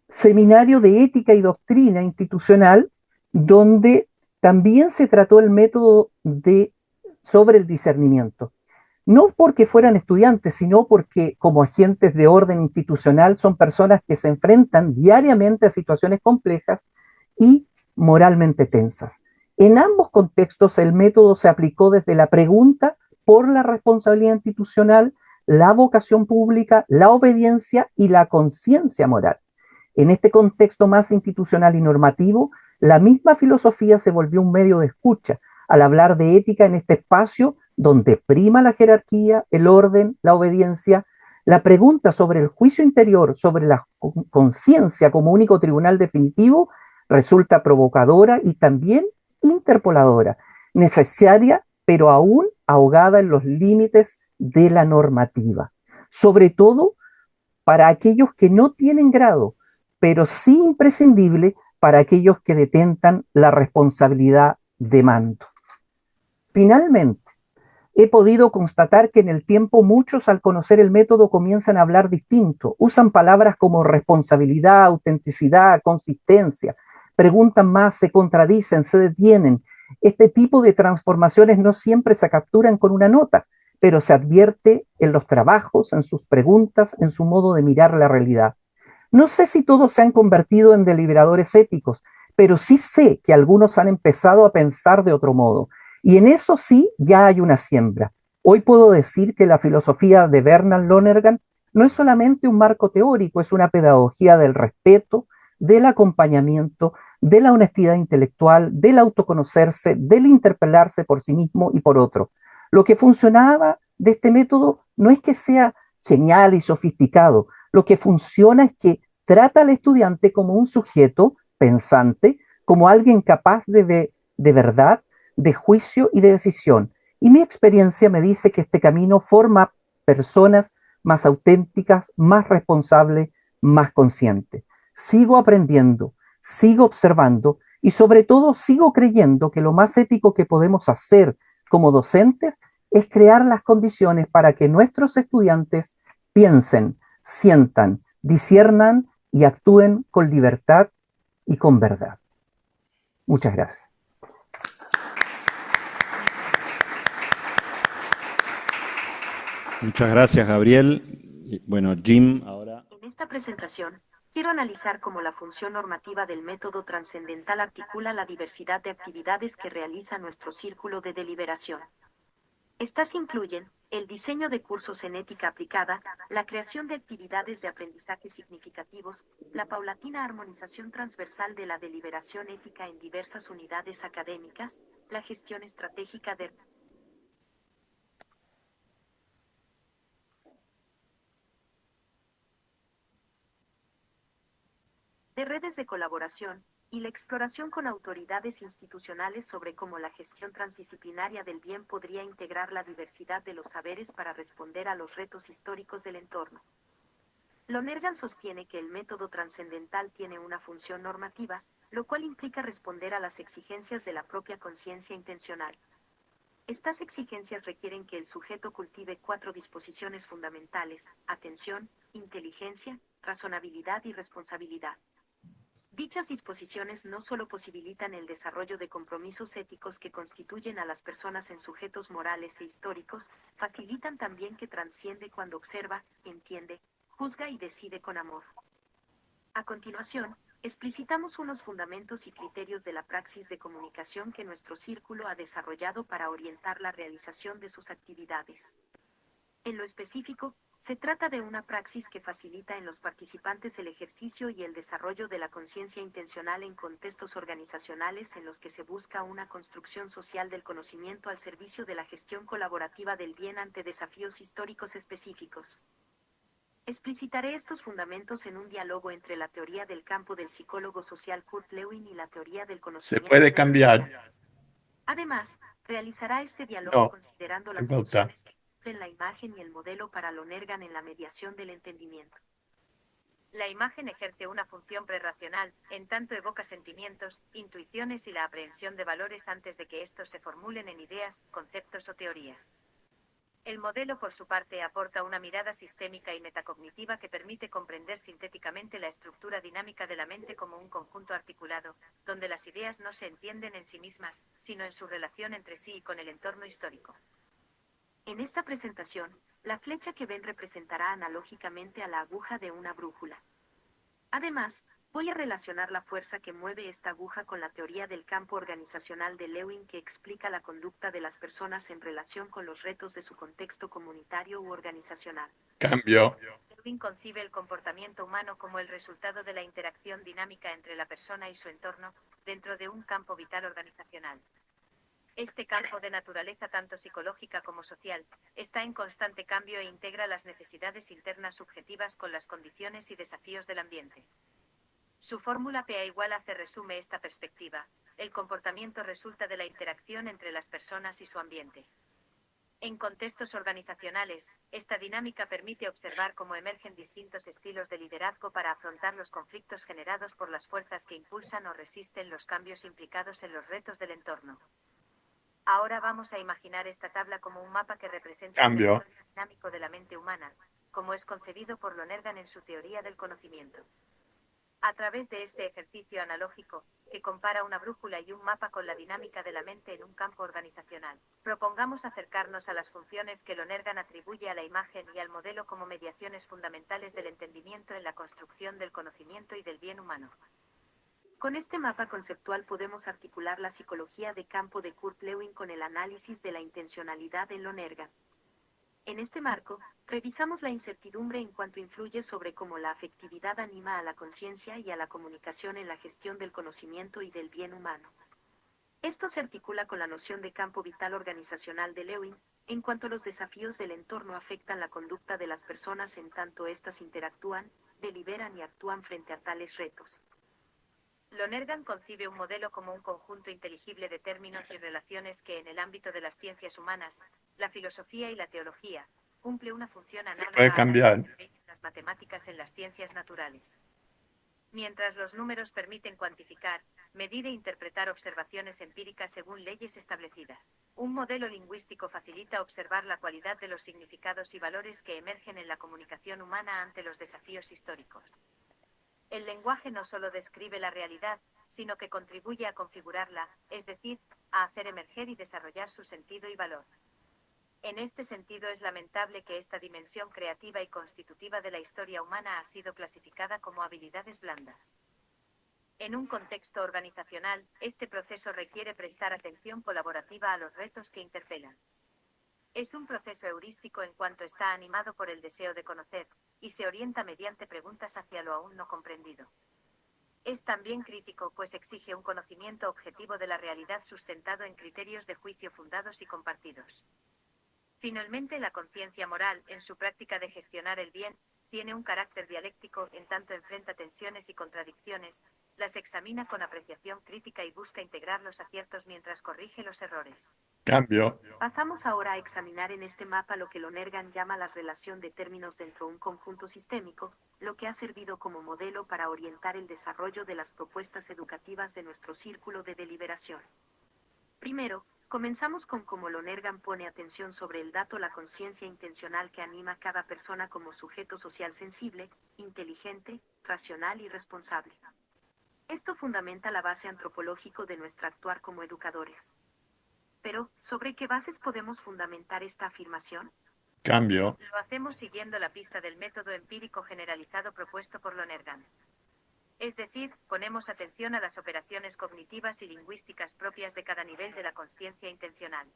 seminario de ética y doctrina institucional donde también se trató el método sobre el discernimiento. No porque fueran estudiantes, sino porque como agentes de orden institucional son personas que se enfrentan diariamente a situaciones complejas y moralmente tensas. En ambos contextos el método se aplicó desde la pregunta por la responsabilidad institucional, la vocación pública, la obediencia y la conciencia moral. En este contexto más institucional y normativo, la misma filosofía se volvió un medio de escucha al hablar de ética en este espacio donde prima la jerarquía, el orden, la obediencia. La pregunta sobre el juicio interior, sobre la conciencia como único tribunal definitivo, resulta provocadora y también interpoladora, necesaria, pero aún ahogada en los límites de la normativa. Sobre todo para aquellos que no tienen grado, pero sí imprescindible para aquellos que detentan la responsabilidad de mando. Finalmente, he podido constatar que en el tiempo muchos al conocer el método comienzan a hablar distinto, usan palabras como responsabilidad, autenticidad, consistencia, preguntan más, se contradicen, se detienen. Este tipo de transformaciones no siempre se capturan con una nota, pero se advierte en los trabajos, en sus preguntas, en su modo de mirar la realidad. No sé si todos se han convertido en deliberadores éticos, pero sí sé que algunos han empezado a pensar de otro modo. Y en eso sí ya hay una siembra. Hoy puedo decir que la filosofía de Bernard Lonergan no es solamente un marco teórico, es una pedagogía del respeto, del acompañamiento, de la honestidad intelectual, del autoconocerse, del interpelarse por sí mismo y por otro. Lo que funcionaba de este método no es que sea genial y sofisticado, lo que funciona es que trata al estudiante como un sujeto pensante, como alguien capaz de verdad, de juicio y de decisión. Y mi experiencia me dice que este camino forma personas más auténticas, más responsables, más conscientes. Sigo aprendiendo, sigo observando y sobre todo sigo creyendo que lo más ético que podemos hacer como docentes es crear las condiciones para que nuestros estudiantes piensen, sientan, disciernan y actúen con libertad y con verdad. Muchas gracias. Muchas gracias, Gabriel. Bueno, Jim, ahora. En esta presentación, quiero analizar cómo la función normativa del método trascendental articula la diversidad de actividades que realiza nuestro círculo de deliberación. Estas incluyen el diseño de cursos en ética aplicada, la creación de actividades de aprendizaje significativos, la paulatina armonización transversal de la deliberación ética en diversas unidades académicas, la gestión estratégica de redes de colaboración, y la exploración con autoridades institucionales sobre cómo la gestión transdisciplinaria del bien podría integrar la diversidad de los saberes para responder a los retos históricos del entorno. Lonergan sostiene que el método trascendental tiene una función normativa, lo cual implica responder a las exigencias de la propia conciencia intencional. Estas exigencias requieren que el sujeto cultive 4 disposiciones fundamentales: atención, inteligencia, razonabilidad y responsabilidad. Dichas disposiciones no solo posibilitan el desarrollo de compromisos éticos que constituyen a las personas en sujetos morales e históricos, facilitan también que trasciende cuando observa, entiende, juzga y decide con amor. A continuación, explicitamos unos fundamentos y criterios de la praxis de comunicación que nuestro círculo ha desarrollado para orientar la realización de sus actividades. En lo específico, se trata de una praxis que facilita en los participantes el ejercicio y el desarrollo de la conciencia intencional en contextos organizacionales en los que se busca una construcción social del conocimiento al servicio de la gestión colaborativa del bien ante desafíos históricos específicos. Explicitaré estos fundamentos en un diálogo entre la teoría del campo del psicólogo social Kurt Lewin y la teoría del ¿Se conocimiento. puede cambiar? Además, realizará este diálogo No, considerando de las vuelta. funciones que cumplen la imagen y el modelo para Lonergan en la mediación del entendimiento. La imagen ejerce una función prerracional, en tanto evoca sentimientos, intuiciones y la aprehensión de valores antes de que estos se formulen en ideas, conceptos o teorías. El modelo, por su parte, aporta una mirada sistémica y metacognitiva que permite comprender sintéticamente la estructura dinámica de la mente como un conjunto articulado, donde las ideas no se entienden en sí mismas, sino en su relación entre sí y con el entorno histórico. En esta presentación, la flecha que ven representará analógicamente a la aguja de una brújula. Además, voy a relacionar la fuerza que mueve esta aguja con la teoría del campo organizacional de Lewin que explica la conducta de las personas en relación con los retos de su contexto comunitario u organizacional. Cambio. Lewin concibe el comportamiento humano como el resultado de la interacción dinámica entre la persona y su entorno, dentro de un campo vital organizacional. Este campo de naturaleza tanto psicológica como social, está en constante cambio e integra las necesidades internas subjetivas con las condiciones y desafíos del ambiente. Su fórmula PA igual a C resume esta perspectiva. El comportamiento resulta de la interacción entre las personas y su ambiente. En contextos organizacionales, esta dinámica permite observar cómo emergen distintos estilos de liderazgo para afrontar los conflictos generados por las fuerzas que impulsan o resisten los cambios implicados en los retos del entorno. Ahora vamos a imaginar esta tabla como un mapa que representa el Cambio. territorio dinámico de la mente humana, como es concebido por Lonergan en su teoría del conocimiento. A través de este ejercicio analógico, que compara una brújula y un mapa con la dinámica de la mente en un campo organizacional, propongamos acercarnos a las funciones que Lonergan atribuye a la imagen y al modelo como mediaciones fundamentales del entendimiento en la construcción del conocimiento y del bien humano. Con este mapa conceptual podemos articular la psicología de campo de Kurt Lewin con el análisis de la intencionalidad en Lonergan. En este marco, revisamos la incertidumbre en cuanto influye sobre cómo la afectividad anima a la conciencia y a la comunicación en la gestión del conocimiento y del bien humano. Esto se articula con la noción de campo vital organizacional de Lewin, en cuanto los desafíos del entorno afectan la conducta de las personas en tanto éstas interactúan, deliberan y actúan frente a tales retos. Lonergan concibe un modelo como un conjunto inteligible de términos y relaciones que en el ámbito de las ciencias humanas, la filosofía y la teología, cumple una función análoga puede a la cambiar. que desempeñan las matemáticas en las ciencias naturales. Mientras los números permiten cuantificar, medir e interpretar observaciones empíricas según leyes establecidas, un modelo lingüístico facilita observar la cualidad de los significados y valores que emergen en la comunicación humana ante los desafíos históricos. El lenguaje no solo describe la realidad, sino que contribuye a configurarla, es decir, a hacer emerger y desarrollar su sentido y valor. En este sentido es lamentable que esta dimensión creativa y constitutiva de la historia humana ha sido clasificada como habilidades blandas. En un contexto organizacional, este proceso requiere prestar atención colaborativa a los retos que interpelan. Es un proceso heurístico en cuanto está animado por el deseo de conocer, y se orienta mediante preguntas hacia lo aún no comprendido. Es también crítico pues exige un conocimiento objetivo de la realidad sustentado en criterios de juicio fundados y compartidos. Finalmente, la conciencia moral, en su práctica de gestionar el bien, tiene un carácter dialéctico en tanto enfrenta tensiones y contradicciones, las examina con apreciación crítica y busca integrar los aciertos mientras corrige los errores. Cambio. Pasamos ahora a examinar en este mapa lo que Lonergan llama la relación de términos dentro de un conjunto sistémico, lo que ha servido como modelo para orientar el desarrollo de las propuestas educativas de nuestro círculo de deliberación. Primero, comenzamos con cómo Lonergan pone atención sobre el dato la conciencia intencional que anima a cada persona como sujeto social sensible, inteligente, racional y responsable. Esto fundamenta la base antropológico de nuestro actuar como educadores. Pero, ¿sobre qué bases podemos fundamentar esta afirmación? Cambio. Lo hacemos siguiendo la pista del método empírico generalizado propuesto por Lonergan. Es decir, ponemos atención a las operaciones cognitivas y lingüísticas propias de cada nivel de la consciencia intencional.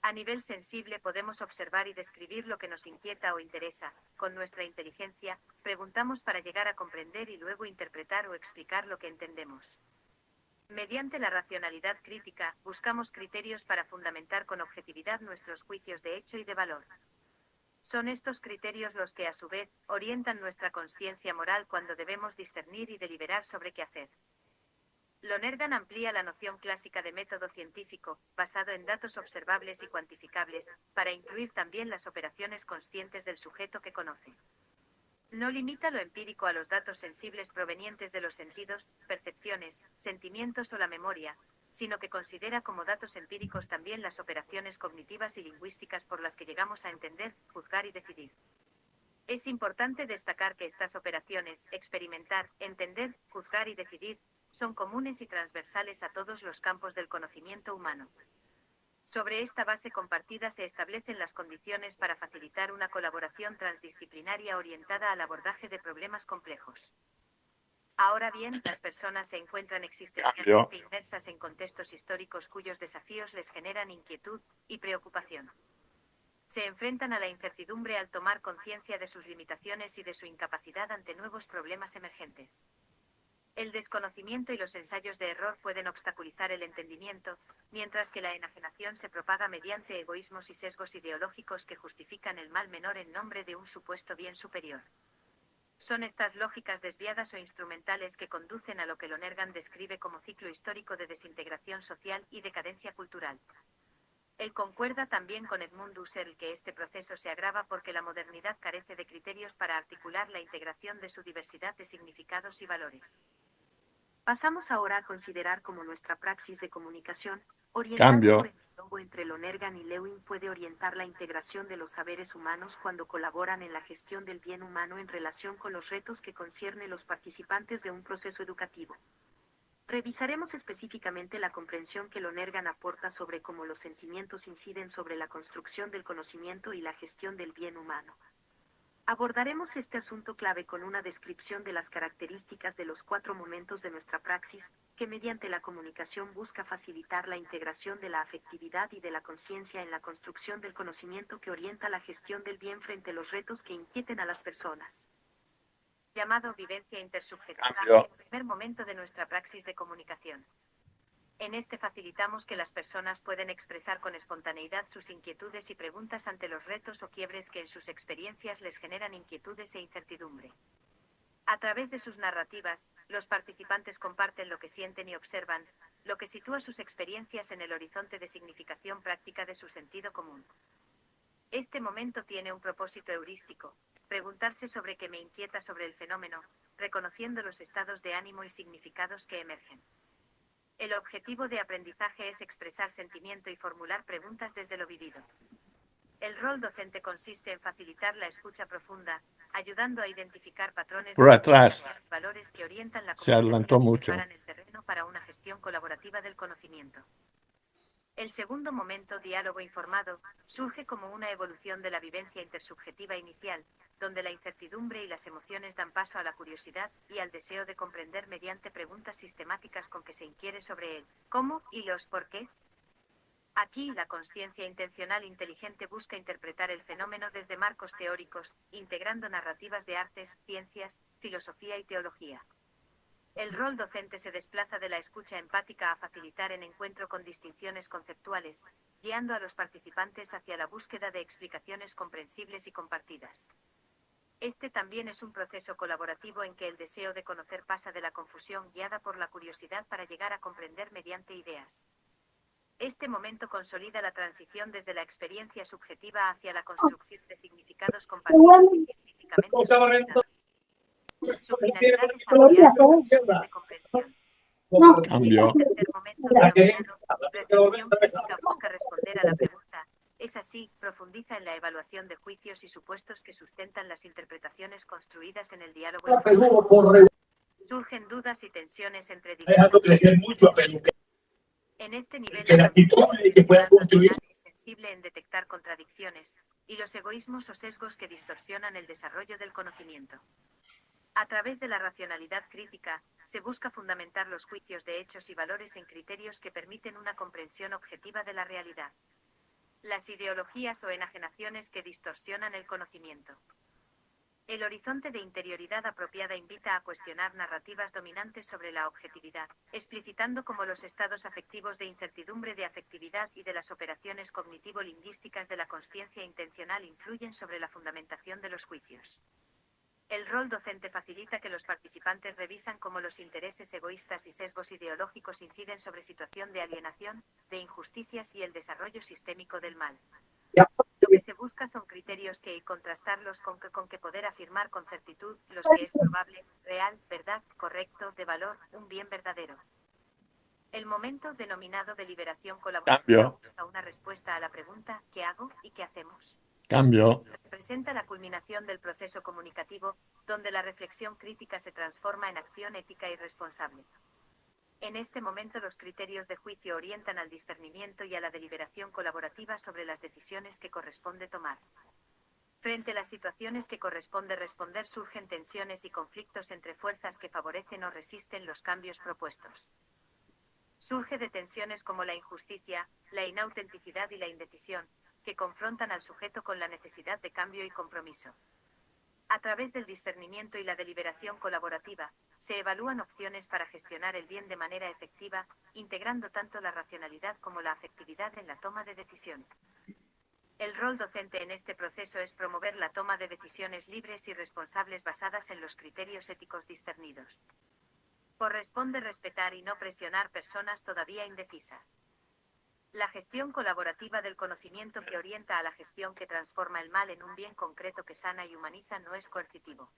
A nivel sensible podemos observar y describir lo que nos inquieta o interesa. Con nuestra inteligencia, preguntamos para llegar a comprender y luego interpretar o explicar lo que entendemos. Mediante la racionalidad crítica, buscamos criterios para fundamentar con objetividad nuestros juicios de hecho y de valor. Son estos criterios los que, a su vez, orientan nuestra consciencia moral cuando debemos discernir y deliberar sobre qué hacer. Lonergan amplía la noción clásica de método científico, basado en datos observables y cuantificables, para incluir también las operaciones conscientes del sujeto que conoce. No limita lo empírico a los datos sensibles provenientes de los sentidos, percepciones, sentimientos o la memoria, sino que considera como datos empíricos también las operaciones cognitivas y lingüísticas por las que llegamos a entender, juzgar y decidir. Es importante destacar que estas operaciones, experimentar, entender, juzgar y decidir, son comunes y transversales a todos los campos del conocimiento humano. Sobre esta base compartida se establecen las condiciones para facilitar una colaboración transdisciplinaria orientada al abordaje de problemas complejos. Ahora bien, las personas se encuentran existencialmente inmersas en contextos históricos cuyos desafíos les generan inquietud y preocupación. Se enfrentan a la incertidumbre al tomar conciencia de sus limitaciones y de su incapacidad ante nuevos problemas emergentes. El desconocimiento y los ensayos de error pueden obstaculizar el entendimiento, mientras que la enajenación se propaga mediante egoísmos y sesgos ideológicos que justifican el mal menor en nombre de un supuesto bien superior. Son estas lógicas desviadas o instrumentales que conducen a lo que Lonergan describe como ciclo histórico de desintegración social y decadencia cultural. Él concuerda también con Edmund Husserl que este proceso se agrava porque la modernidad carece de criterios para articular la integración de su diversidad de significados y valores. Pasamos ahora a considerar cómo nuestra praxis de comunicación, orientada por el diálogo entre Lonergan y Lewin, puede orientar la integración de los saberes humanos cuando colaboran en la gestión del bien humano en relación con los retos que conciernen los participantes de un proceso educativo. Revisaremos específicamente la comprensión que Lonergan aporta sobre cómo los sentimientos inciden sobre la construcción del conocimiento y la gestión del bien humano. Abordaremos este asunto clave con una descripción de las características de los 4 momentos de nuestra praxis, que mediante la comunicación busca facilitar la integración de la afectividad y de la conciencia en la construcción del conocimiento que orienta la gestión del bien frente a los retos que inquieten a las personas. Llamado vivencia intersubjetiva, el primer momento de nuestra praxis de comunicación. En este facilitamos que las personas pueden expresar con espontaneidad sus inquietudes y preguntas ante los retos o quiebres que en sus experiencias les generan inquietudes e incertidumbre. A través de sus narrativas, los participantes comparten lo que sienten y observan, lo que sitúa sus experiencias en el horizonte de significación práctica de su sentido común. Este momento tiene un propósito heurístico: preguntarse sobre qué me inquieta sobre el fenómeno, reconociendo los estados de ánimo y significados que emergen. El objetivo de aprendizaje es expresar sentimiento y formular preguntas desde lo vivido. El rol docente consiste en facilitar la escucha profunda, ayudando a identificar patrones Por atrás. de valores que orientan la Se adelantó comunicación y mucho. preparan el terreno para una gestión colaborativa del conocimiento. El segundo momento, diálogo informado, surge como una evolución de la vivencia intersubjetiva inicial, donde la incertidumbre y las emociones dan paso a la curiosidad y al deseo de comprender mediante preguntas sistemáticas con que se inquiere sobre el cómo y los porqués. Aquí, la consciencia intencional inteligente busca interpretar el fenómeno desde marcos teóricos, integrando narrativas de artes, ciencias, filosofía y teología. El rol docente se desplaza de la escucha empática a facilitar el encuentro con distinciones conceptuales, guiando a los participantes hacia la búsqueda de explicaciones comprensibles y compartidas. Este también es un proceso colaborativo en que el deseo de conocer pasa de la confusión guiada por la curiosidad para llegar a comprender mediante ideas. Este momento consolida la transición desde la experiencia subjetiva hacia la construcción de significados compartidos y científicamente sustentados. Su finalidad es ampliar los horizontes de comprensión. Cambio. El tercer momento, denominado reflexión crítica, busca responder a la pregunta: ¿es así? Profundiza en la evaluación de juicios y supuestos que sustentan las interpretaciones construidas en el diálogo informado. Surge Surgen dudas y tensiones entre Está dejando diversas. crecer mucho a Peluquer. En este nivel, Que las actitudes que puedan construir. es sensible en detectar contradicciones y los egoísmos o sesgos que distorsionan el desarrollo del conocimiento. A través de la racionalidad crítica, se busca fundamentar los juicios de hechos y valores en criterios que permiten una comprensión objetiva de la realidad. Las ideologías o enajenaciones que distorsionan el conocimiento. El horizonte de interioridad apropiada invita a cuestionar narrativas dominantes sobre la objetividad, explicitando cómo los estados afectivos de incertidumbre de afectividad y de las operaciones cognitivo-lingüísticas de la consciencia intencional influyen sobre la fundamentación de los juicios. El rol docente facilita que los participantes revisan cómo los intereses egoístas y sesgos ideológicos inciden sobre situación de alienación, de injusticias y el desarrollo sistémico del mal. Lo que se busca son criterios que, y contrastarlos con que poder afirmar con certitud los que es probable, real, verdad, correcto, de valor, un bien verdadero. El momento denominado deliberación colaborativa busca una respuesta a la pregunta ¿qué hago y qué hacemos? Cambio. Representa la culminación del proceso comunicativo, donde la reflexión crítica se transforma en acción ética y responsable. En este momento los criterios de juicio orientan al discernimiento y a la deliberación colaborativa sobre las decisiones que corresponde tomar. Frente a las situaciones que corresponde responder surgen tensiones y conflictos entre fuerzas que favorecen o resisten los cambios propuestos. Surge de tensiones como la injusticia, la inautenticidad y la indecisión, que confrontan al sujeto con la necesidad de cambio y compromiso. A través del discernimiento y la deliberación colaborativa, se evalúan opciones para gestionar el bien de manera efectiva, integrando tanto la racionalidad como la afectividad en la toma de decisión. El rol docente en este proceso es promover la toma de decisiones libres y responsables basadas en los criterios éticos discernidos. Corresponde respetar y no presionar personas todavía indecisas. La gestión colaborativa del conocimiento que orienta a la gestión que transforma el mal en un bien concreto que sana y humaniza no es coercitivo.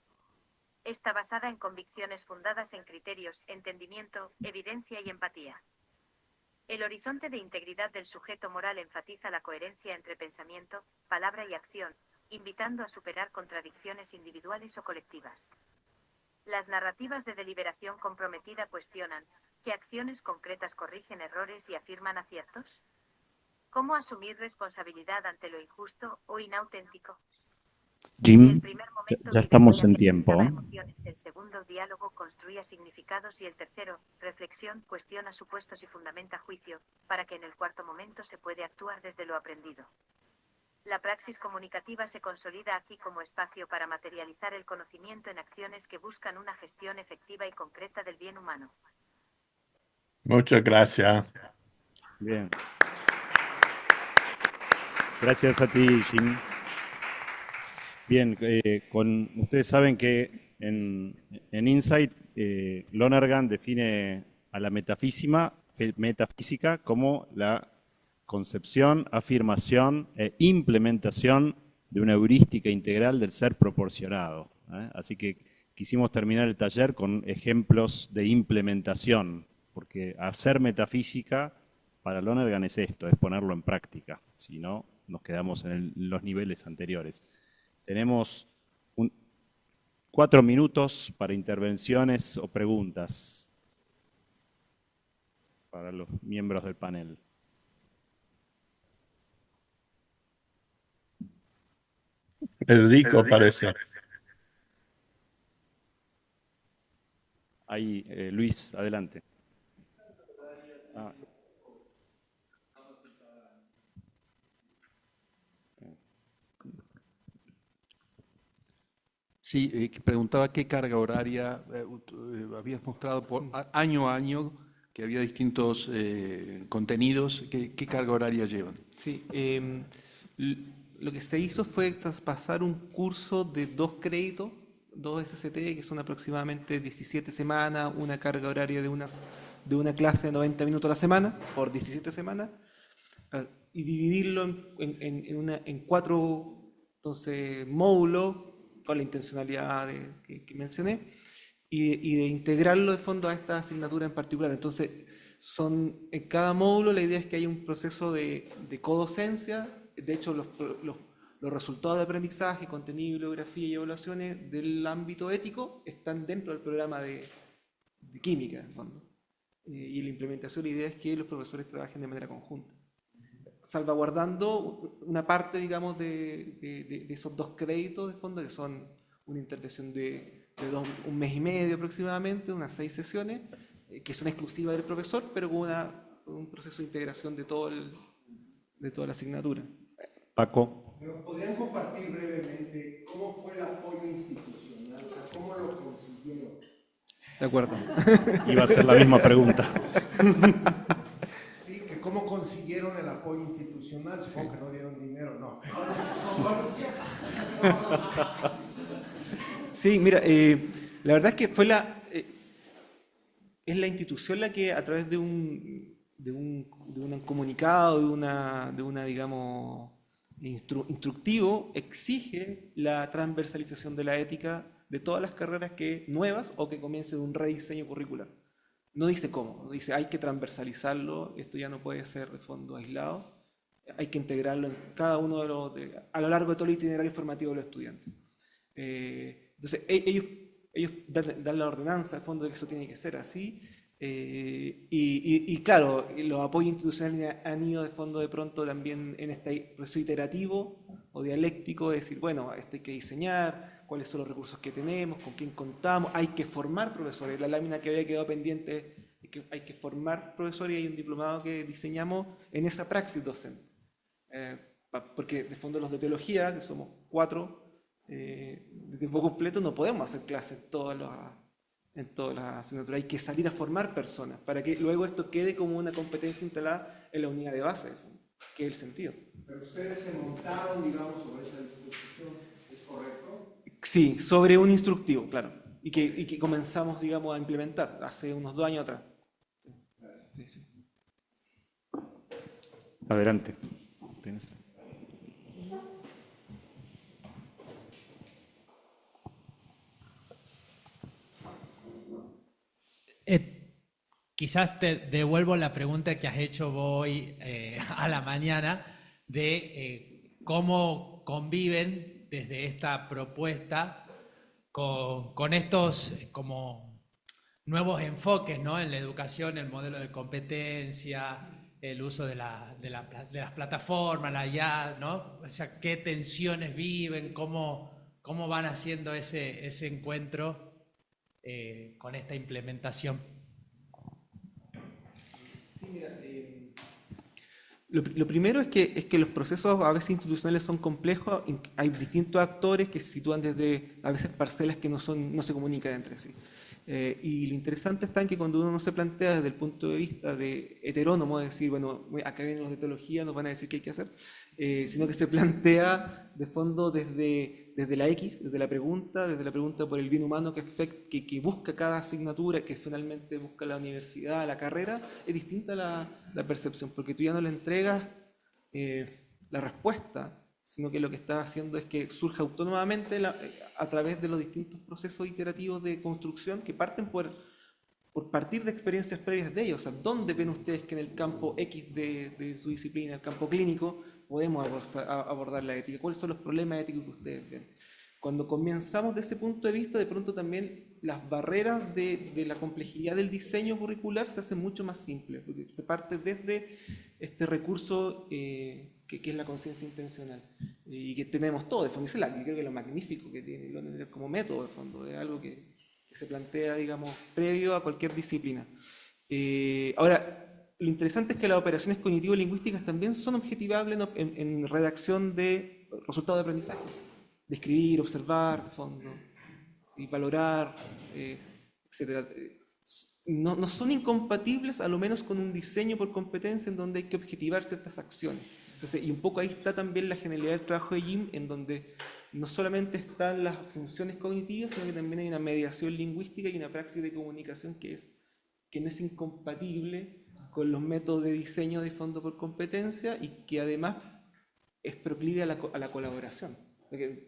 Está basada en convicciones fundadas en criterios, entendimiento, evidencia y empatía. El horizonte de integridad del sujeto moral enfatiza la coherencia entre pensamiento, palabra y acción, invitando a superar contradicciones individuales o colectivas. Las narrativas de deliberación comprometida cuestionan ¿qué acciones concretas corrigen errores y afirman aciertos? ¿Cómo asumir responsabilidad ante lo injusto o inauténtico? Jim, ya estamos en tiempo. Emociones, el segundo, diálogo, construía significados y el tercero, reflexión, cuestiona supuestos y fundamenta juicio, para que en el cuarto momento se puede actuar desde lo aprendido. La praxis comunicativa se consolida aquí como espacio para materializar el conocimiento en acciones que buscan una gestión efectiva y concreta del bien humano. Muchas gracias. Bien. Gracias a ti, Jim. Bien, ustedes saben que en Insight, Lonergan define a la metafísica como la concepción, afirmación e implementación de una heurística integral del ser proporcionado. Así que quisimos terminar el taller con ejemplos de implementación, porque hacer metafísica para Lonergan es esto, es ponerlo en práctica, si no nos quedamos en los niveles anteriores. Tenemos 4 minutos para intervenciones o preguntas para los miembros del panel. Federico parece. Ahí, Luis, adelante. Sí, preguntaba qué carga horaria, habías mostrado año a año que había distintos contenidos, ¿qué carga horaria llevan? Sí, lo que se hizo fue traspasar un curso de 2 créditos, 2 SCT, que son aproximadamente 17 semanas, una carga horaria de una clase de 90 minutos a la semana, por 17 semanas, y dividirlo en 4 módulos, con la intencionalidad que mencioné, y de integrarlo de fondo a esta asignatura en particular. Entonces, en cada módulo la idea es que haya un proceso de codocencia. De hecho, los resultados de aprendizaje, contenido, bibliografía y evaluaciones del ámbito ético están dentro del programa de química, en el fondo. Y la implementación, la idea es que los profesores trabajen de manera conjunta, salvaguardando una parte, digamos, de esos 2 créditos de fondo, que son una intervención de un mes y medio aproximadamente, unas 6 sesiones, que son exclusivas del profesor, pero con un proceso de integración de toda la asignatura. Paco. ¿Nos podrían compartir brevemente cómo fue el apoyo institucional? O sea, ¿cómo lo consiguieron? De acuerdo. Iba a ser la misma pregunta. Sí, que cómo consiguieron el apoyo institucional. Supongo que no dieron dinero, no. Sí, mira, la verdad es que fue es la institución la que a través de un comunicado, de una digamos, instructivo, exige la transversalización de la ética de todas las carreras nuevas o que comiencen un rediseño curricular. No dice cómo, dice hay que transversalizarlo, esto ya no puede ser de fondo aislado, hay que integrarlo en cada uno a lo largo de todo el itinerario formativo de los estudiantes. Entonces, ellos dan la ordenanza de fondo de que eso tiene que ser así, y claro, los apoyos institucionales han ido de fondo de pronto también en este proceso iterativo o dialéctico, de decir, bueno, esto hay que diseñar, cuáles son los recursos que tenemos, con quién contamos, hay que formar profesores, la lámina que había quedado pendiente, que hay que formar profesores, y hay un diplomado que diseñamos en esa praxis docente. Porque de fondo los de teología, que somos 4, de tiempo completo, no podemos hacer clases en todas las asignaturas. Hay que salir a formar personas para que luego esto quede como una competencia instalada en la unidad de base, de fondo, que es el sentido. Pero ustedes se montaron, digamos, sobre esa disposición, ¿es correcto? Sí, sobre un instructivo, claro, y que comenzamos, digamos, a implementar hace unos 2 años atrás. Sí, sí. Adelante. Quizás te devuelvo la pregunta que has hecho hoy a la mañana de cómo conviven desde esta propuesta con estos como nuevos enfoques, ¿no? En la educación, el modelo de competencia, el uso de las plataformas, la IA, ¿no? O sea, qué tensiones viven, cómo van haciendo ese encuentro con esta implementación. Sí, mira, lo primero es que los procesos a veces institucionales son complejos, hay distintos actores que se sitúan desde a veces parcelas que no se comunican entre sí. Y lo interesante está en que cuando uno no se plantea desde el punto de vista de heterónomo, de decir, bueno, acá vienen los de teología, nos van a decir qué hay que hacer, sino que se plantea de fondo desde la X, desde la pregunta por el bien humano que busca cada asignatura, que finalmente busca la universidad, la carrera, es distinta la percepción, porque tú ya no le entregas la respuesta, sino que lo que estás haciendo es que surja autónomamente a través de los distintos procesos iterativos de construcción que parten por partir de experiencias previas de ellos. O sea, ¿dónde ven ustedes que en el campo X de su disciplina, el campo clínico, podemos abordar la ética? ¿Cuáles son los problemas éticos que ustedes ven? Cuando comenzamos de ese punto de vista, de pronto también las barreras de la complejidad del diseño curricular se hacen mucho más simples, porque se parte desde este recurso que es la conciencia intencional, y que tenemos todo de fondo. Y creo que lo magnífico que tiene Loneler como método de fondo, es algo que se plantea, digamos, previo a cualquier disciplina. Ahora, lo interesante es que las operaciones cognitivo-lingüísticas también son objetivables en redacción de resultados de aprendizaje, de escribir, observar, de fondo, y valorar, etc. No son incompatibles, a lo menos con un diseño por competencia en donde hay que objetivar ciertas acciones. Entonces, y un poco ahí está también la genialidad del trabajo de Jim, en donde no solamente están las funciones cognitivas, sino que también hay una mediación lingüística y una praxis de comunicación que no es incompatible con los métodos de diseño de fondo por competencia, y que además es proclive a la colaboración. Porque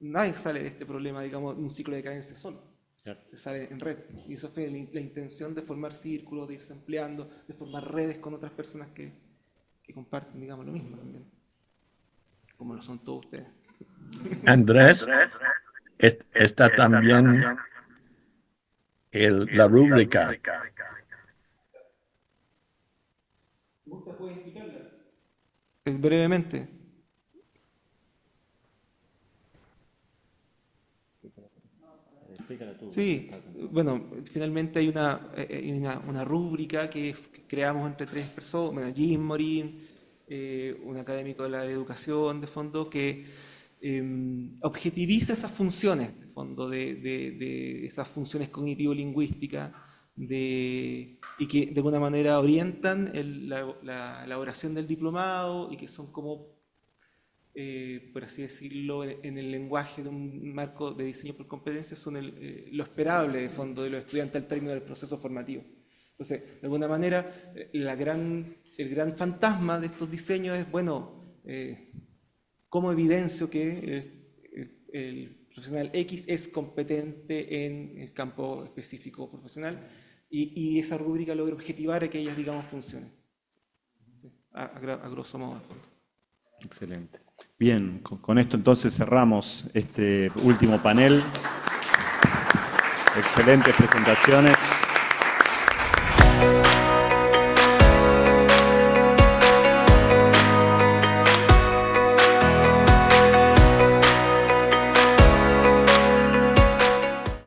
nadie sale de este problema, digamos, un ciclo de cadencia solo. Claro. Se sale en red. Y eso fue la intención de formar círculos, de irse ampliando, de formar redes con otras personas que comparten, digamos, lo mismo también, como lo son todos ustedes. Andrés, está también la rúbrica. Brevemente. Sí, bueno, finalmente hay una rúbrica que creamos entre 3 personas, bueno, Jim Morín, un académico de la educación de fondo, que objetiviza esas funciones, de fondo, de esas funciones cognitivo-lingüísticas, y que de alguna manera orientan la elaboración del diplomado y que son como, por así decirlo, en el lenguaje de un marco de diseño por competencias, son lo esperable de fondo de los estudiantes al término del proceso formativo. Entonces, de alguna manera, el gran fantasma de estos diseños es, bueno, ¿cómo evidencio que el profesional X es competente en el campo específico profesional? Y esa rúbrica logra objetivar aquellas, digamos, funciones. A grosso modo. Excelente. Bien, con esto entonces cerramos este último panel. Excelentes presentaciones.